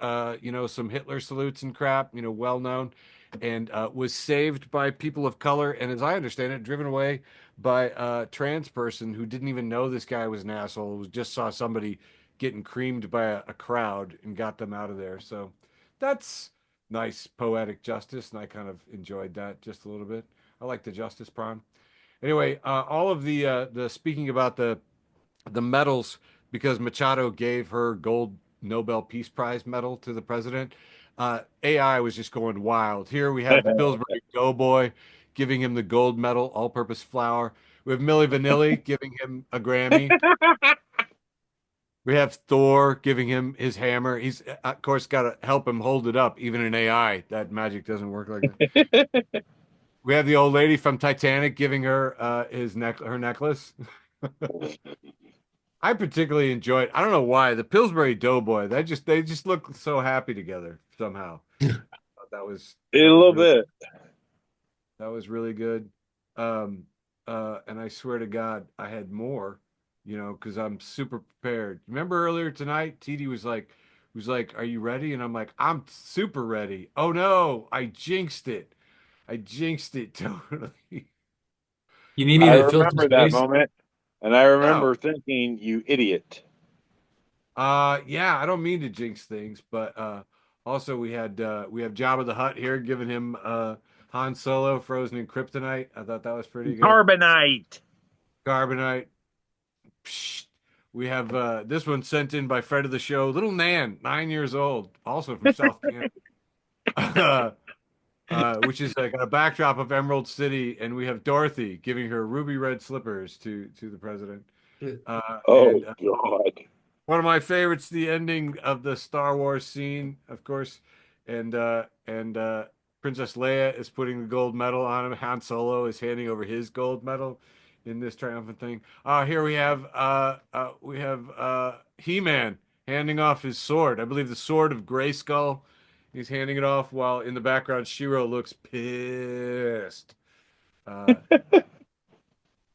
some Hitler salutes and crap, well known, and was saved by people of color, and as I understand it, driven away by a trans person who didn't even know this guy was an asshole, who just saw somebody getting creamed by a crowd and got them out of there. So that's nice poetic justice, and I kind of enjoyed that just a little bit. I like the justice prime. Anyway, all of the speaking about the medals, because Machado gave her gold Nobel Peace Prize medal to the president. AI was just going wild. Here we have the Pillsbury Doughboy giving him the gold medal, all-purpose flour. We have Milli Vanilli giving him a Grammy. We have Thor giving him his hammer. He's, of course, got to help him hold it up. Even in AI, that magic doesn't work like that. We have the old lady from Titanic giving her her necklace. I particularly enjoyed. I don't know why the Pillsbury Doughboy. They just look so happy together somehow. That was A that was little really bit. that was really good. Um, and I swear to God, I had more. Because I'm super prepared. Remember earlier tonight, TD was like, "Are you ready?" And I'm like, "I'm super ready." Oh no, I jinxed it. I jinxed it totally. You need me I to fill some remember that space? moment, and I No. remember thinking, "You idiot." Yeah, I don't mean to jinx things, but also we have Jabba the Hutt here giving him Han Solo frozen in kryptonite. I thought that was pretty good. Carbonite. Carbonite. Psh. We have this one sent in by friend of the show, Little Nan, 9 years old, also from South Canada. which is like a backdrop of Emerald City, and we have Dorothy giving her ruby red slippers to the president. Oh And God. one of my favorites, the ending of the Star Wars scene, of course, and Princess Leia is putting the gold medal on him. Han Solo is handing over his gold medal in this triumphant thing. Here we have He-Man handing off his sword. I believe the sword of Grayskull. He's handing it off while in the background Shiro looks pissed.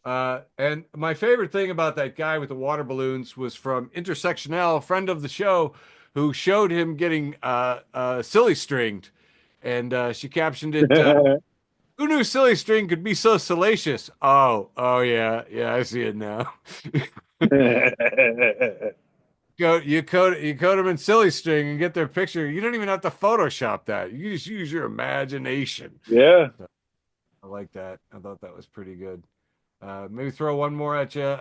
Uh, and my favorite thing about that guy with the water balloons was from Intersectional, friend of the show, who showed him getting silly stringed, and she captioned it, "Who knew silly string could be so salacious?" Oh yeah, yeah, I see it now. You code them in silly string and get their picture. You don't even have to Photoshop that. You just use your imagination. Yeah. I like that. I thought that was pretty good. Maybe throw one more at you.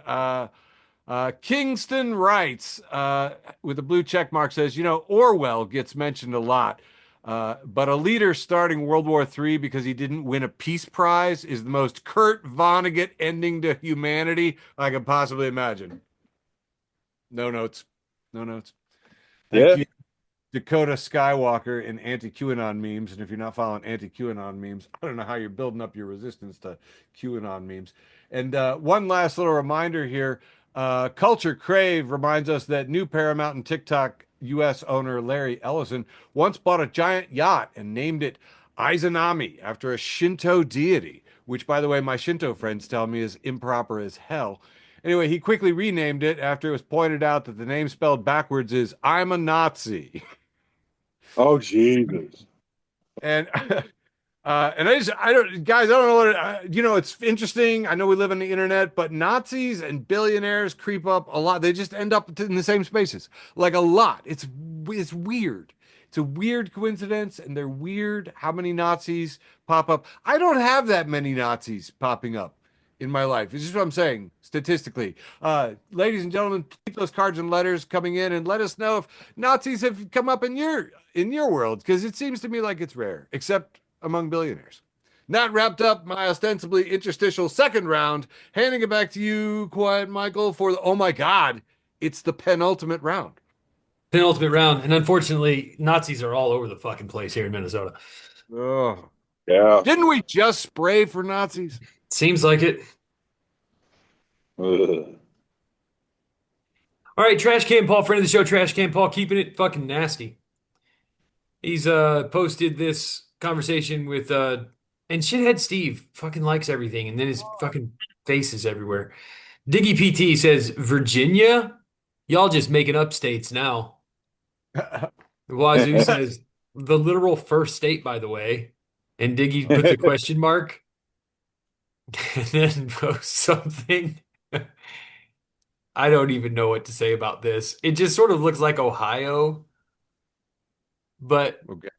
Kingston writes with a blue check mark says, Orwell gets mentioned a lot, but a leader starting World War III because he didn't win a peace prize is the most Kurt Vonnegut ending to humanity I could possibly imagine. No notes. No notes. Thank Yeah. you, Dakota Skywalker in anti-QAnon memes. And if you're not following anti-QAnon memes, I don't know how you're building up your resistance to QAnon memes. And one last little reminder here. Culture Crave reminds us that new Paramount and TikTok U.S. owner Larry Ellison once bought a giant yacht and named it Izanami after a Shinto deity, which, by the way, my Shinto friends tell me is improper as hell. Anyway, he quickly renamed it after it was pointed out that the name spelled backwards is I'm a Nazi. Oh Jesus. And I don't, guys, I don't know what it's interesting. I know we live on the internet, but Nazis and billionaires creep up a lot. They just end up in the same spaces, like a lot. It's weird. It's a weird coincidence, and they're weird how many Nazis pop up. I don't have that many Nazis popping up in my life. It's just what I'm saying statistically. Ladies and gentlemen, keep those cards and letters coming in, and let us know if Nazis have come up in your world, because it seems to me like it's rare, except among billionaires. Not wrapped up my ostensibly interstitial second round. Handing it back to you, Quiet Michael, for oh my God, it's the penultimate round. Penultimate round. And unfortunately, Nazis are all over the fucking place here in Minnesota. Oh, Yeah. didn't we just spray for Nazis? Seems like it. Ugh. All right, Trash Can Paul, friend of the show, Trash Can Paul, keeping it fucking nasty. He's posted this conversation with and shithead Steve fucking likes everything, and then his fucking face is everywhere. Diggy PT says, Virginia? Y'all just making up states now. Wazoo says, the literal first state, by the way. And Diggy puts a question mark and then posts something. I don't even know what to say about this. It just sort of looks like Ohio. But Okay.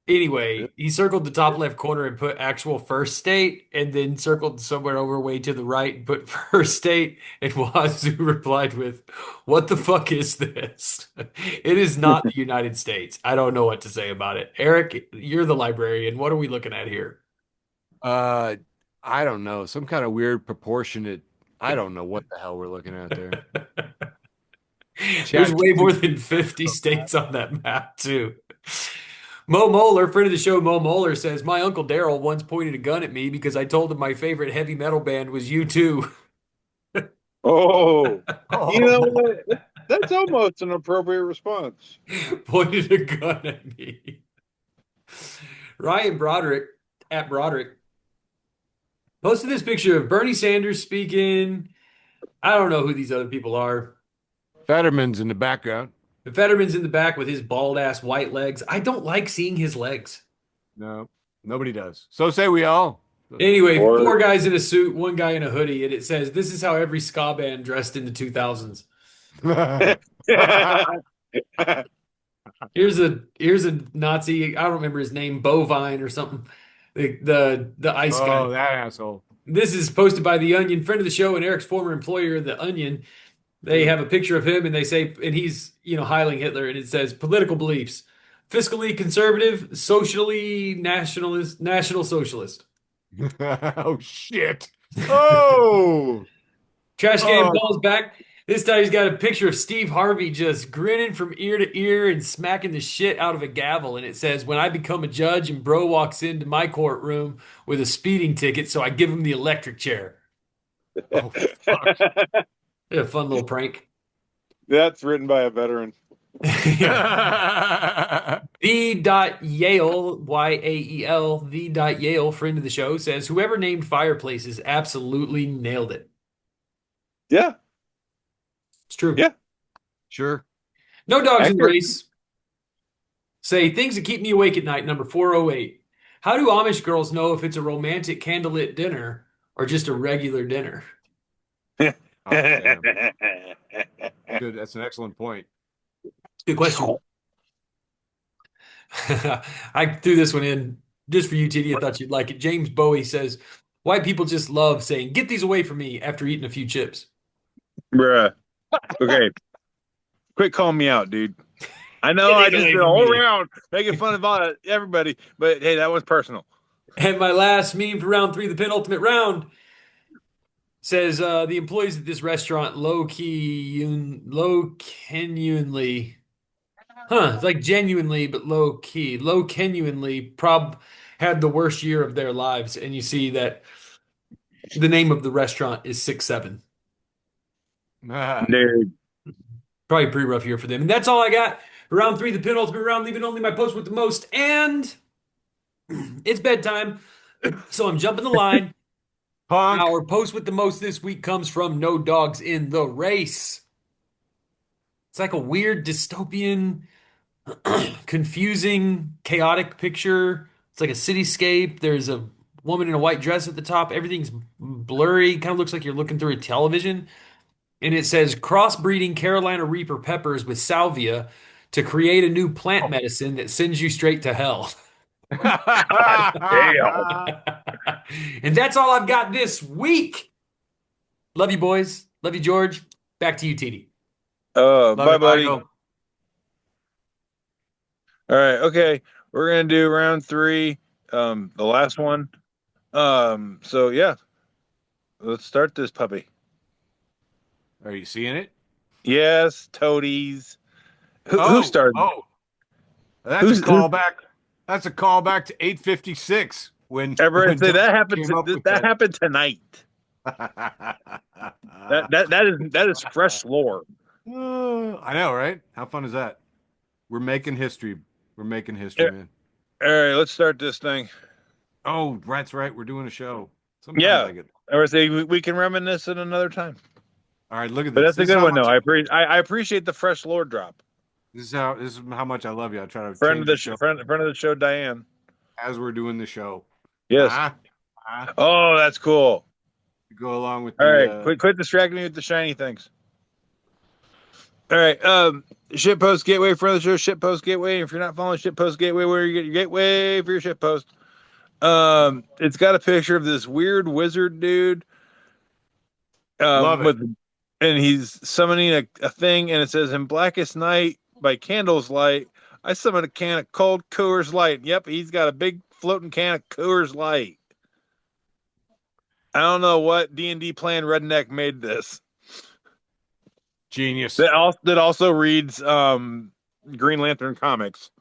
anyway, he circled the top left corner and put actual first state, and then circled somewhere over way to the right and put first state. And Wazoo replied with, "What the fuck is this? It is not the United States. I don't know what to say about it." Eric, you're the librarian. What are we looking at here? I don't know. Some kind of weird proportionate. I don't know what the hell we're looking at there. There's way more than 50 states on that map, too. Mo Moeller, friend of the show, Mo Moeller says, my Uncle Daryl once pointed a gun at me because I told him my favorite heavy metal band was U2. Oh, you know what? That's almost an appropriate response. Pointed a gun at me. Ryan Broderick, at Broderick, posted this picture of Bernie Sanders speaking. I don't know who these other people are. Fetterman's in the background. The Fetterman's in the back with his bald ass white legs. I don't like seeing his legs. No, nobody does. So say we all. Anyway, four guys in a suit, one guy in a hoodie, and it says, this is how every ska band dressed in the 2000s. Here's a Nazi, I don't remember his name, Bovine or something. The ice guy. Oh, that asshole. This is posted by The Onion, friend of the show and Eric's former employer, The Onion. They have a picture of him and they say, and he's, Heiling Hitler, and it says political beliefs. fiscally conservative, socially nationalist, national socialist. Oh shit. Oh. Trash can Oh. calls back. This time he's got a picture of Steve Harvey just grinning from ear to ear and smacking the shit out of a gavel. And it says, "When I become a judge and bro walks into my courtroom with a speeding ticket, so I give him the electric chair." Oh fuck. Yeah, fun little prank. That's written by a veteran. Yeah. The.Yale, Yael, the.Yale, friend of the show, says, "Whoever named fireplaces absolutely nailed it." Yeah, It's true. yeah. Sure. No dogs in the Accurate. race. Say things that keep me awake at night, number 408. How do Amish girls know if it's a romantic candlelit dinner or just a regular dinner? Oh, damn. Good. That's an excellent point. Good question. I threw this one in just for you, TD. I thought you'd like it. James Bowie says, "White people just love saying, 'Get these away from me,' after eating a few chips." Bruh. Okay. Quit calling me out, dude. I know Get I these just away did from all me. around making fun of everybody, but hey, that was personal. And my last meme for round 3, the penultimate round, says the employees at this restaurant low genuinely, it's like genuinely, but low key, low genuinely had the worst year of their lives. And you see that the name of the restaurant is 6-7. Dude. Probably a pretty rough year for them. And that's all I got. Round 3, the penultimate round, leaving only my post with the most. And it's bedtime. So I'm jumping the line. Punk. Our post with the most this week comes from No Dogs in the Race. It's like a weird dystopian, confusing, chaotic picture. It's like a cityscape. There's a woman in a white dress at the top. Everything's blurry. Kind of looks like you're looking through a television. And it says crossbreeding Carolina Reaper peppers with salvia to create a new plant medicine that sends you straight to hell. Damn. And that's all I've got this week. Love you, boys. Love you, George. Back to you, TD. Love Bye, you, buddy. Michael. All right, okay. We're gonna do round 3, the last one. So yeah, let's start this puppy. Are you seeing it? Yes, toadies. Who started? Oh, that's Who's a callback. That's a callback to 856 when Everyone say Doug that happened. came up with That happened tonight. That is fresh lore. I know, right? How fun is that? We're making history. We're making history, man. All right, let's start this thing. Oh, that's right. We're doing a show. Sometimes Yeah, I get. I would say we can reminisce at another time. All right, look at But this. that's a This is good how one, though. much I appreciate the fresh lore drop. this is how much I love you. I try to Friend change of the the show friend of the show, Diane. as we're doing the show. Yes. Oh, that's cool. Go along with All the. right, quit distracting me with the shiny things. All right, shitpost gateway for the show. Shitpost gateway. If you're not following shitpost gateway, where you get your gateway for your shitpost. It's got a picture of this weird wizard dude. Love it. And he's summoning a thing, and it says, "In blackest night, by candles light, I summon a can of cold Coors Light." Yep, he's got a big floating can of Coors Light. I don't know what D&D playing redneck made this. Genius. That also reads Green Lantern comics.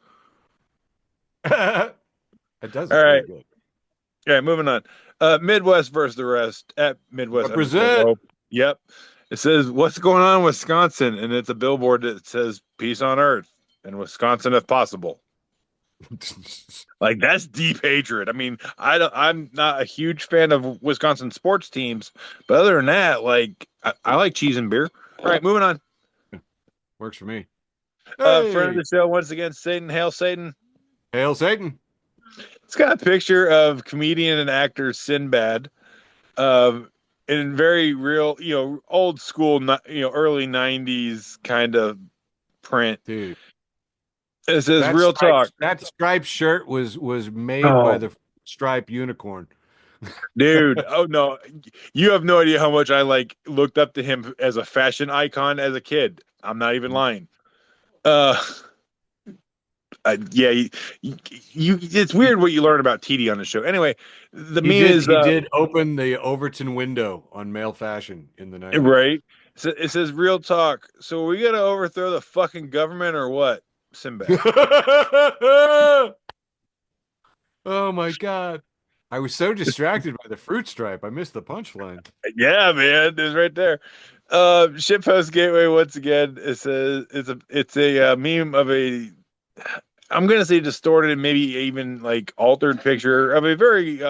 It does. All right. Good. All right, moving on. Midwest versus the rest at Midwest. Represent. Yep. It says, "What's going on in Wisconsin?" And it's a billboard that says "Peace on Earth" and Wisconsin if possible. Like, that's deep hatred. I mean, I'm not a huge fan of Wisconsin sports teams, but other than that, like, I like cheese and beer. All right, moving on. Works for me. Friend of the show once again, Satan. Hail Satan. Hail Satan. It's got a picture of comedian and actor Sinbad, in very real, old school, early '90s kind of print. Dude. It says real talk. That striped shirt was made by the Stripe Unicorn. Dude, oh no, you have no idea how much I looked up to him as a fashion icon as a kid. I'm not even lying. Yeah, it's weird what you learn about Tiede on the show. Anyway, the He meme did. is He did open the Overton window on male fashion in the 90s. right. So it says real talk. So we got to overthrow the fucking government or what? Sinbad. Oh my God. I was so distracted by the fruit stripe. I missed the punchline. Yeah, man, it's right there. Shitpost Gateway once again. It says it's a meme of a, I'm gonna say distorted, maybe even like altered picture of a very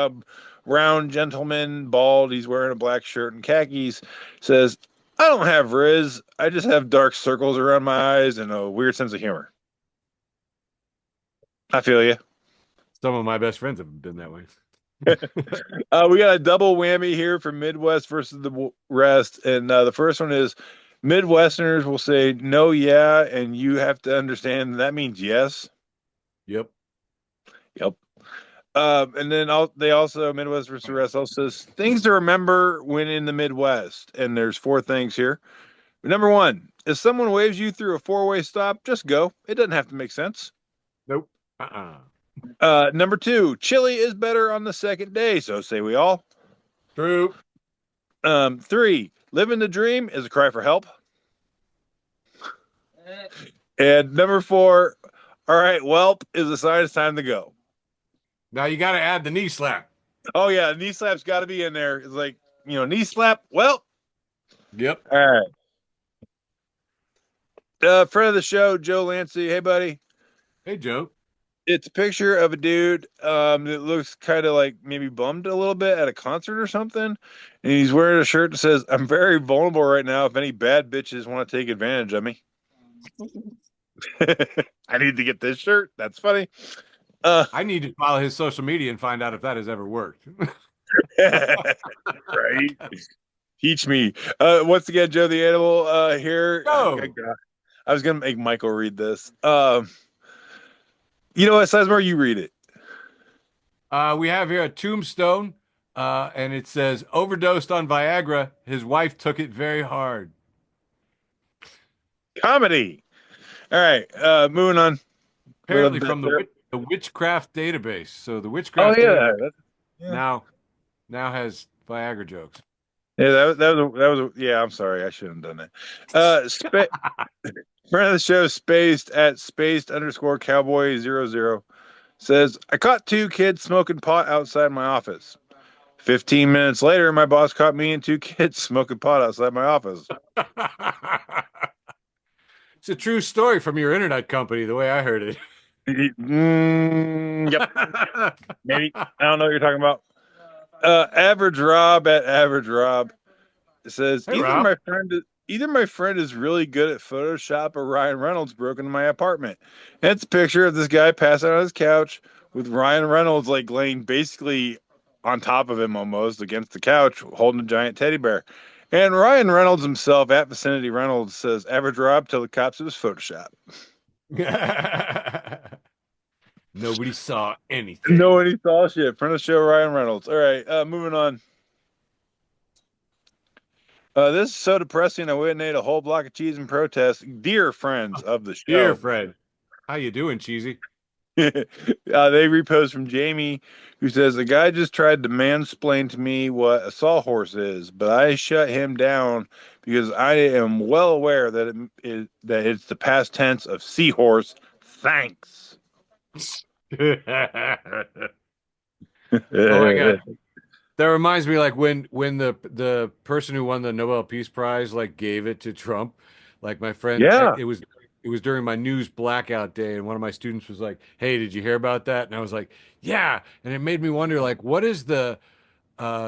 round gentleman, bald. He's wearing a black shirt and khakis. Says, "I don't have Riz. I just have dark circles around my eyes and a weird sense of humor." I feel you. Some of my best friends have been that way. We got a double whammy here for Midwest versus the rest, and the first one is Midwesterners will say no, yeah, and you have to understand that means yes. Yep. Yep. And then they also Midwest versus the rest also says things to remember when in the Midwest, and there's four things here. Number one, if someone waves you through a four-way stop, just go. It doesn't have to make sense. Nope. Uh-uh. Number two, chili is better on the second day, so say we all. True. Three, living the dream is a cry for help. And number four, all right, welp is a sign it's time to go. Now you got to add the knee slap. Oh yeah, knee slap's got to be in there. It's like, knee slap. Well, Yep. all right. Friend of the show, Joe Lancy. Hey, buddy. Hey, Joe. It's a picture of a dude that looks kind of like maybe bummed a little bit at a concert or something. And he's wearing a shirt that says, "I'm very vulnerable right now if any bad bitches want to take advantage of me." I need to get this shirt. That's funny. I need to follow his social media and find out if that has ever worked. Right. Teach me. Once again, Joe the Animal here. Go. I was going to make Michael read this. You know what, Sizemore? You read it. We have here a tombstone, and it says, overdosed on Viagra. His wife took it very hard. Comedy. All right. Moving on. Apparently from the Witchcraft database. So the Witchcraft database now has Viagra jokes. Yeah, that was yeah, I'm sorry. I shouldn't have done that. Friend of the show, spaced_cowboy00 says, I caught two kids smoking pot outside my office. 15 minutes later, my boss caught me and two kids smoking pot outside my office. It's a true story from your internet company, the way I heard it. Yep. Maybe. I don't know what you're talking about. Average Rob at Average Rob says, Hey, either Rob. my friend is really good at Photoshop or Ryan Reynolds broke into my apartment. And it's a picture of this guy passing on his couch with Ryan Reynolds like laying basically on top of him almost against the couch holding a giant teddy bear. And Ryan Reynolds himself at Vicinity Reynolds says, Average Rob, tell the cops it was Photoshop. Nobody saw anything. Nobody saw shit. Friend of the show, Ryan Reynolds. All right, moving on. This is so depressing. I wouldn't eat a whole block of cheese in protest. Dear friends of the show. Dear friend. How you doing, Cheesy? They repost from Jamie, who says, the guy just tried to mansplain to me what a sawhorse is, but I shut him down because I am well aware that it's the past tense of seahorse. Thanks. Oh my God. That reminds me, like when the person who won the Nobel Peace Prize like gave it to Trump, like my friend, Yeah. it was during my news blackout day, and one of my students was like, "Hey, did you hear about that?" And I was like, "Yeah," and it made me wonder, like, what is the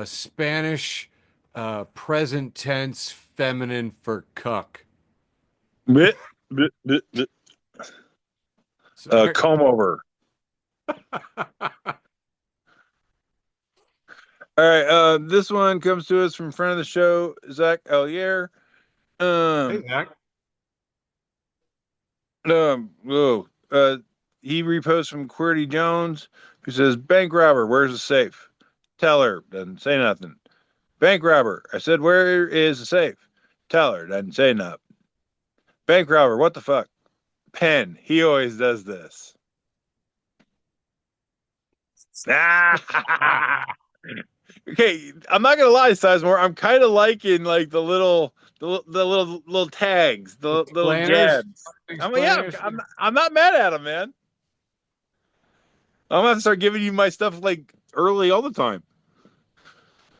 Spanish present tense feminine for cuck? Bit, bit, bit, bit. Comb over. All right, this one comes to us from friend of the show, Zach Allier. Hey, Zach. He reposts from QWERTY Jones, who says, bank robber, where's the safe? Tell her, doesn't say nothing. Bank robber, I said, where is the safe? Tell her, doesn't say nothing. Bank robber, what the fuck? Pen, he always does this. Okay, I'm not gonna lie, Sizemore. I'm kind of liking like the little tags, the little Explainers. jabs. Yeah, Explainers. I'm not mad at them, man. I'm gonna have to start giving you my stuff like early all the time.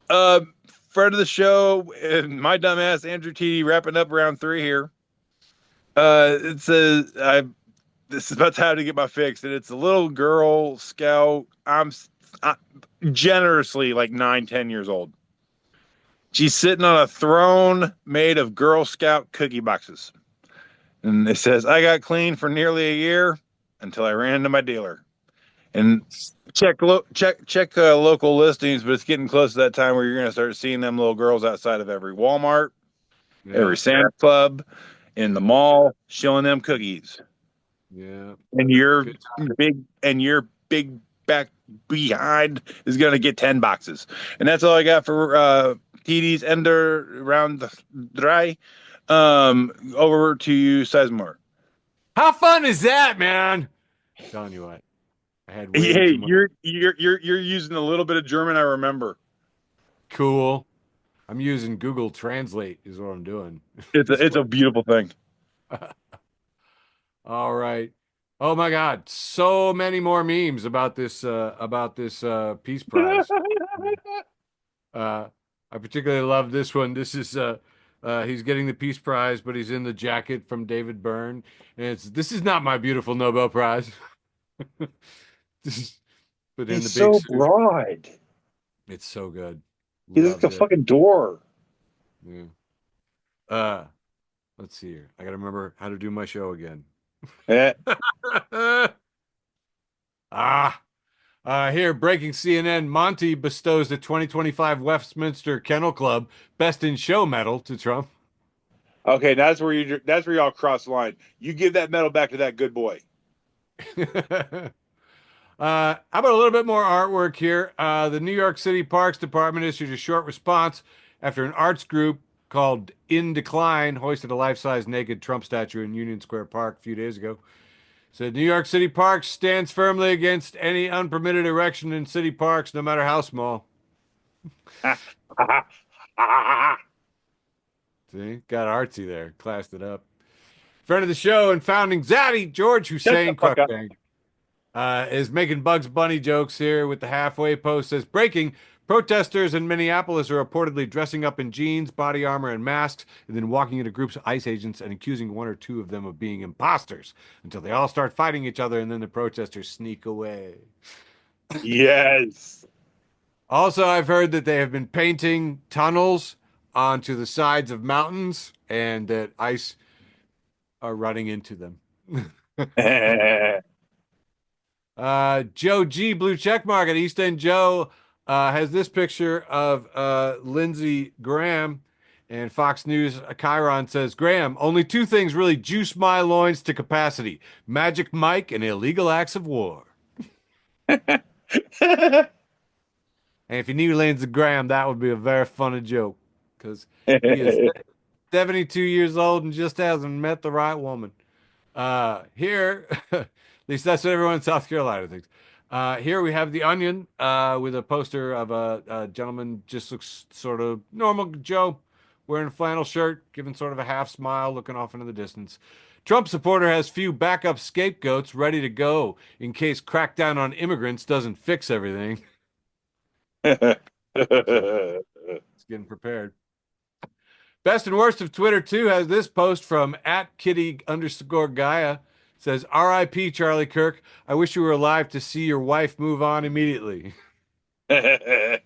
Uh, Friend of the show and my dumbass Andrew T wrapping up round 3 here. It says this is about how to get my fix, and it's a little girl scout. I, generously like 9, 10 years old. She's sitting on a throne made of Girl Scout cookie boxes. And it says, I got clean for nearly a year until I ran into my dealer. And check local listings, but it's getting close to that time where you're going to start seeing them little girls outside of every Walmart, Yeah. every Santa Club, in the mall, showing them cookies. Yeah. And your big back behind is going to get 10 boxes. And that's all I got for Tiede's Ender round dry. Over to you, Sizemore. How fun is that, man? I'm telling you what, I had way Hey, too much. you're using a little bit of German, I remember. Cool. I'm using Google Translate is what I'm doing. It's a beautiful thing. All right. Oh my God, so many more memes about this Peace Prize. Uh, I particularly love this one. This is he's getting the Peace Prize, but he's in the jacket from David Byrne, and this is not my beautiful Nobel Prize. This is, but in the He's big so suit, broad. it's so good. He's like Loved a it. fucking door. Yeah. Uh, let's see here. I gotta remember how to do my show again. Eh. Ah. Here, breaking CNN, Monty bestows the 2025 Westminster Kennel Club Best in Show medal to Trump. Okay, that's where y'all cross the line. You give that medal back to that good boy. How about a little bit more artwork here? The New York City Parks Department issued a short response after an arts group called In Decline hoisted a life-size naked Trump statue in Union Square Park a few days ago. Said New York City Parks stands firmly against any unpermitted erection in city parks, no matter how small. See, got artsy there, classed it up. Friend of the show and founding Zaddy, George Shut the Hussein fuck up. Cruikshank, is making Bugs Bunny jokes here with the halfway post. Says breaking. Protesters in Minneapolis are reportedly dressing up in jeans, body armor, and masks, and then walking into groups of ICE agents and accusing one or two of them of being imposters until they all start fighting each other, and then the protesters sneak away. Yes. Also, I've heard that they have been painting tunnels onto the sides of mountains and that ICE are running into them. Joe G, blue check mark at East End Joe, has this picture of Lindsey Graham, and Fox News Chiron says, Graham, only two things really juice my loins to capacity: Magic Mike and illegal acts of war. And if you knew Lindsey Graham, that would be a very funny joke because he is 72 years old and just hasn't met the right woman. Here, at least that's what everyone in South Carolina thinks. Here we have the Onion with a poster of a gentleman just looks sort of normal Joe wearing a flannel shirt, giving sort of a half smile, looking off into the distance. Trump supporter has few backup scapegoats ready to go in case crackdown on immigrants doesn't fix everything. So it's getting prepared. Best and worst of Twitter too has this post from @kitty_Gaia. Says, R.I.P. Charlie Kirk. I wish you were alive to see your wife move on immediately. I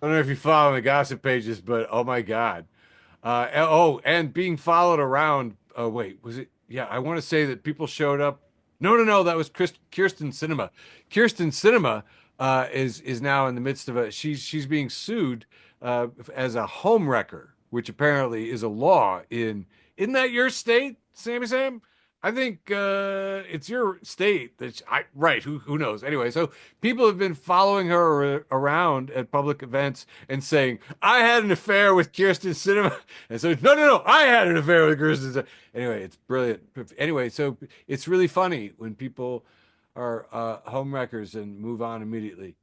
don't know if you follow the gossip pages, but oh my God. And being followed around. Wait, was it? Yeah, I want to say that people showed up. No. That was Kirsten Cinema. Kirsten Cinema is now in the midst of a. She's being sued as a home wrecker, which apparently is a law in. Isn't that your state, Sammy Sam? I think it's your state right. Who knows? Anyway, so people have been following her around at public events and saying, "I had an affair with Kirsten Cinema," and so no, I had an affair with Kirsten Cinema. Anyway, it's brilliant. Anyway, so it's really funny when people homewreckers and move on immediately.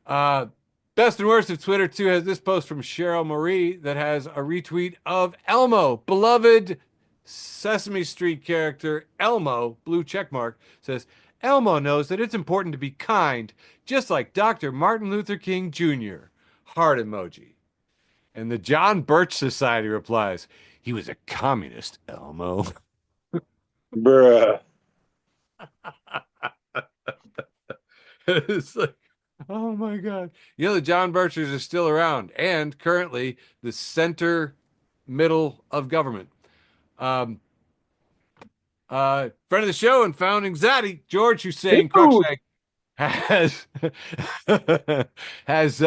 Best and worst of Twitter too has this post from Cheryl Marie that has a retweet of Elmo, beloved Sesame Street character Elmo, blue checkmark, says Elmo knows that it's important to be kind, just like Dr. Martin Luther King Jr. Heart emoji. And the John Birch Society replies, he was a communist, Elmo. Bruh. It's like, oh my God. The John Birchers are still around and currently the center middle of government. Friend of the show and founding Zaddy, George Hussein Cruikshank has has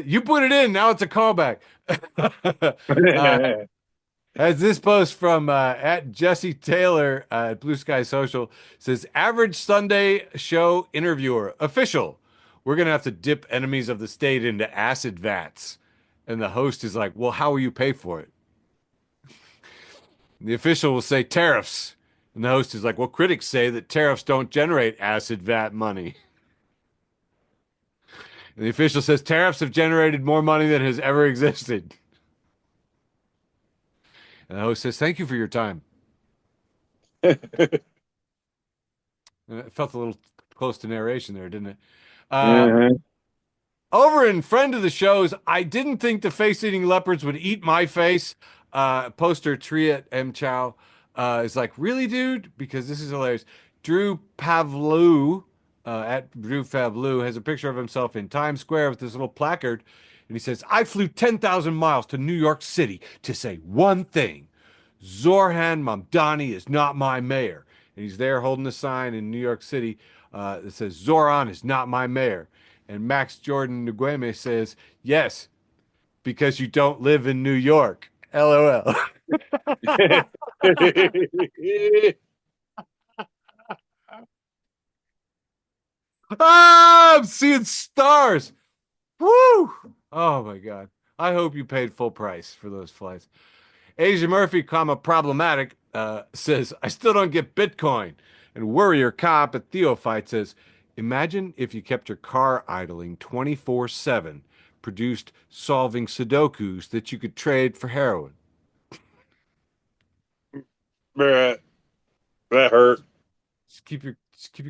you put it in, now it's a callback. Has this post from at Jesse Taylor at Blue Sky Social. Says average Sunday show interviewer official. We're gonna have to dip enemies of the state into acid vats, and the host is like, "Well, how will you pay for it?" The official will say tariffs, and the host is like, "Well, critics say that tariffs don't generate acid vat money." And the official says tariffs have generated more money than has ever existed. And the host says, "Thank you for your time." And it felt a little close to narration there, didn't it? Over in friend of the shows, I didn't think the face-eating leopards would eat my face. Poster Triet M. Chow is like, really, dude? Because this is hilarious. Drew Pavlou, at Drew Pavlou, has a picture of himself in Times Square with this little placard. And he says, I flew 10,000 miles to New York City to say one thing. Zorhan Mamdani is not my mayor. And he's there holding a sign in New York City that says, Zoran is not my mayor. And Max Jordan Ngueme says, yes, because you don't live in New York. LOL. I'm seeing stars. Woo! Oh my God. I hope you paid full price for those flights. Asia Murphy, problematic, says, I still don't get Bitcoin. And Worrier Cop at Theophyte says, imagine if you kept your car idling 24/7, produced solving Sudokus that you could trade for heroin. Bruh. That hurt. Just keep your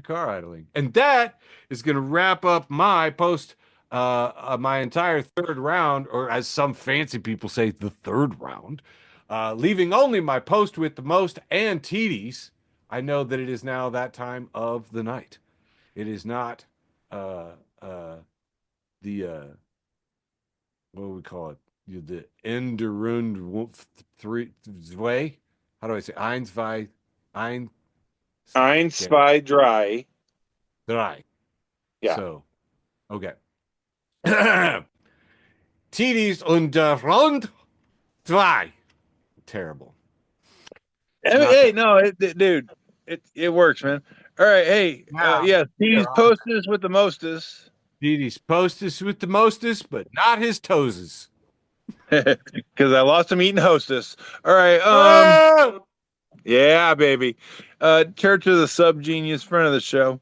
car idling. And that is going to wrap up my post, my entire third round, or as some fancy people say, the third round, leaving only my post with the most and Tiede's. I know that it is now that time of the night. It is not the what do we call it? The Enderund three way. How do I say? Eins, zwei, ein. Ein, zwei, drei. Drei. Yeah. So, okay. Tiede's und Rund zwei. Terrible. Hey, no, dude, it works, man. All right, hey, yeah, Tiede's posters with the mostest. Tiede's posters with the mostest, but not his toeses. Because I lost him eating hostess. All right, yeah, baby. Church of the Subgenius, friend of the show.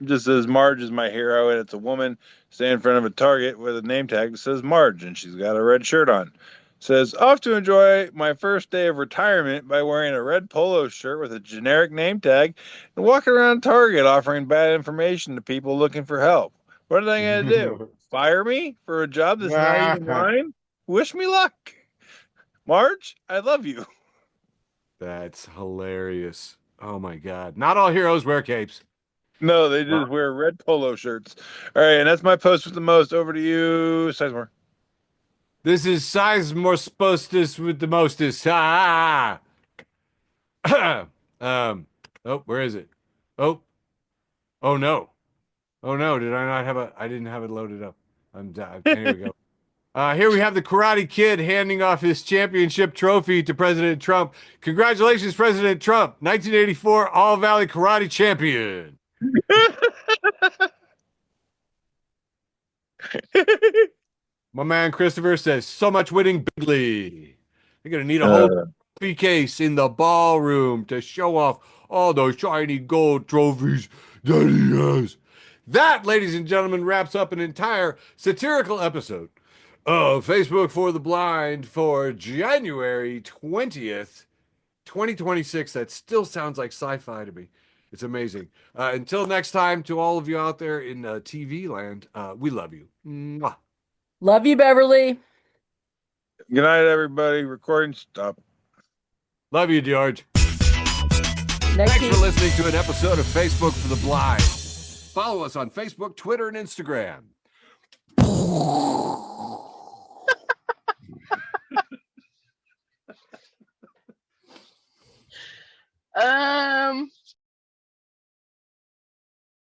Just says Marge is my hero, and it's a woman standing in front of a Target with a name tag that says Marge, and she's got a red shirt on. Says, off to enjoy my first day of retirement by wearing a red polo shirt with a generic name tag and walking around Target offering bad information to people looking for help. What are they going to do? Fire me for a job that's not even mine? Wish me luck. Marge, I love you. That's hilarious. Oh my God. Not all heroes wear capes. No, they just wear red polo shirts. All right, and that's my post with the most. Over to you, Sizemore. This is Sizemore Spostus with the mostest. Ah. Oh, where is it? Oh no. Oh no, did I not have I didn't have it loaded up. Here we go. Here we have the Karate Kid handing off his championship trophy to President Trump. Congratulations, President Trump, 1984 All Valley Karate Champion. My man Christopher says, so much winning bigly. They're going to need a whole trophy case in the ballroom to show off all those shiny gold trophies that he has. That, ladies and gentlemen, wraps up an entire satirical episode of Facebook for the Blind for January 20th, 2026. That still sounds like sci-fi to me. It's amazing. Until next time, to all of you out there in TV land, we love you. Mwah. Love you, Beverly. Good night, everybody. Recording stop. Love you, George. Next Thanks for listening to an episode of Facebook for the Blind. Follow us on Facebook, Twitter, and Instagram.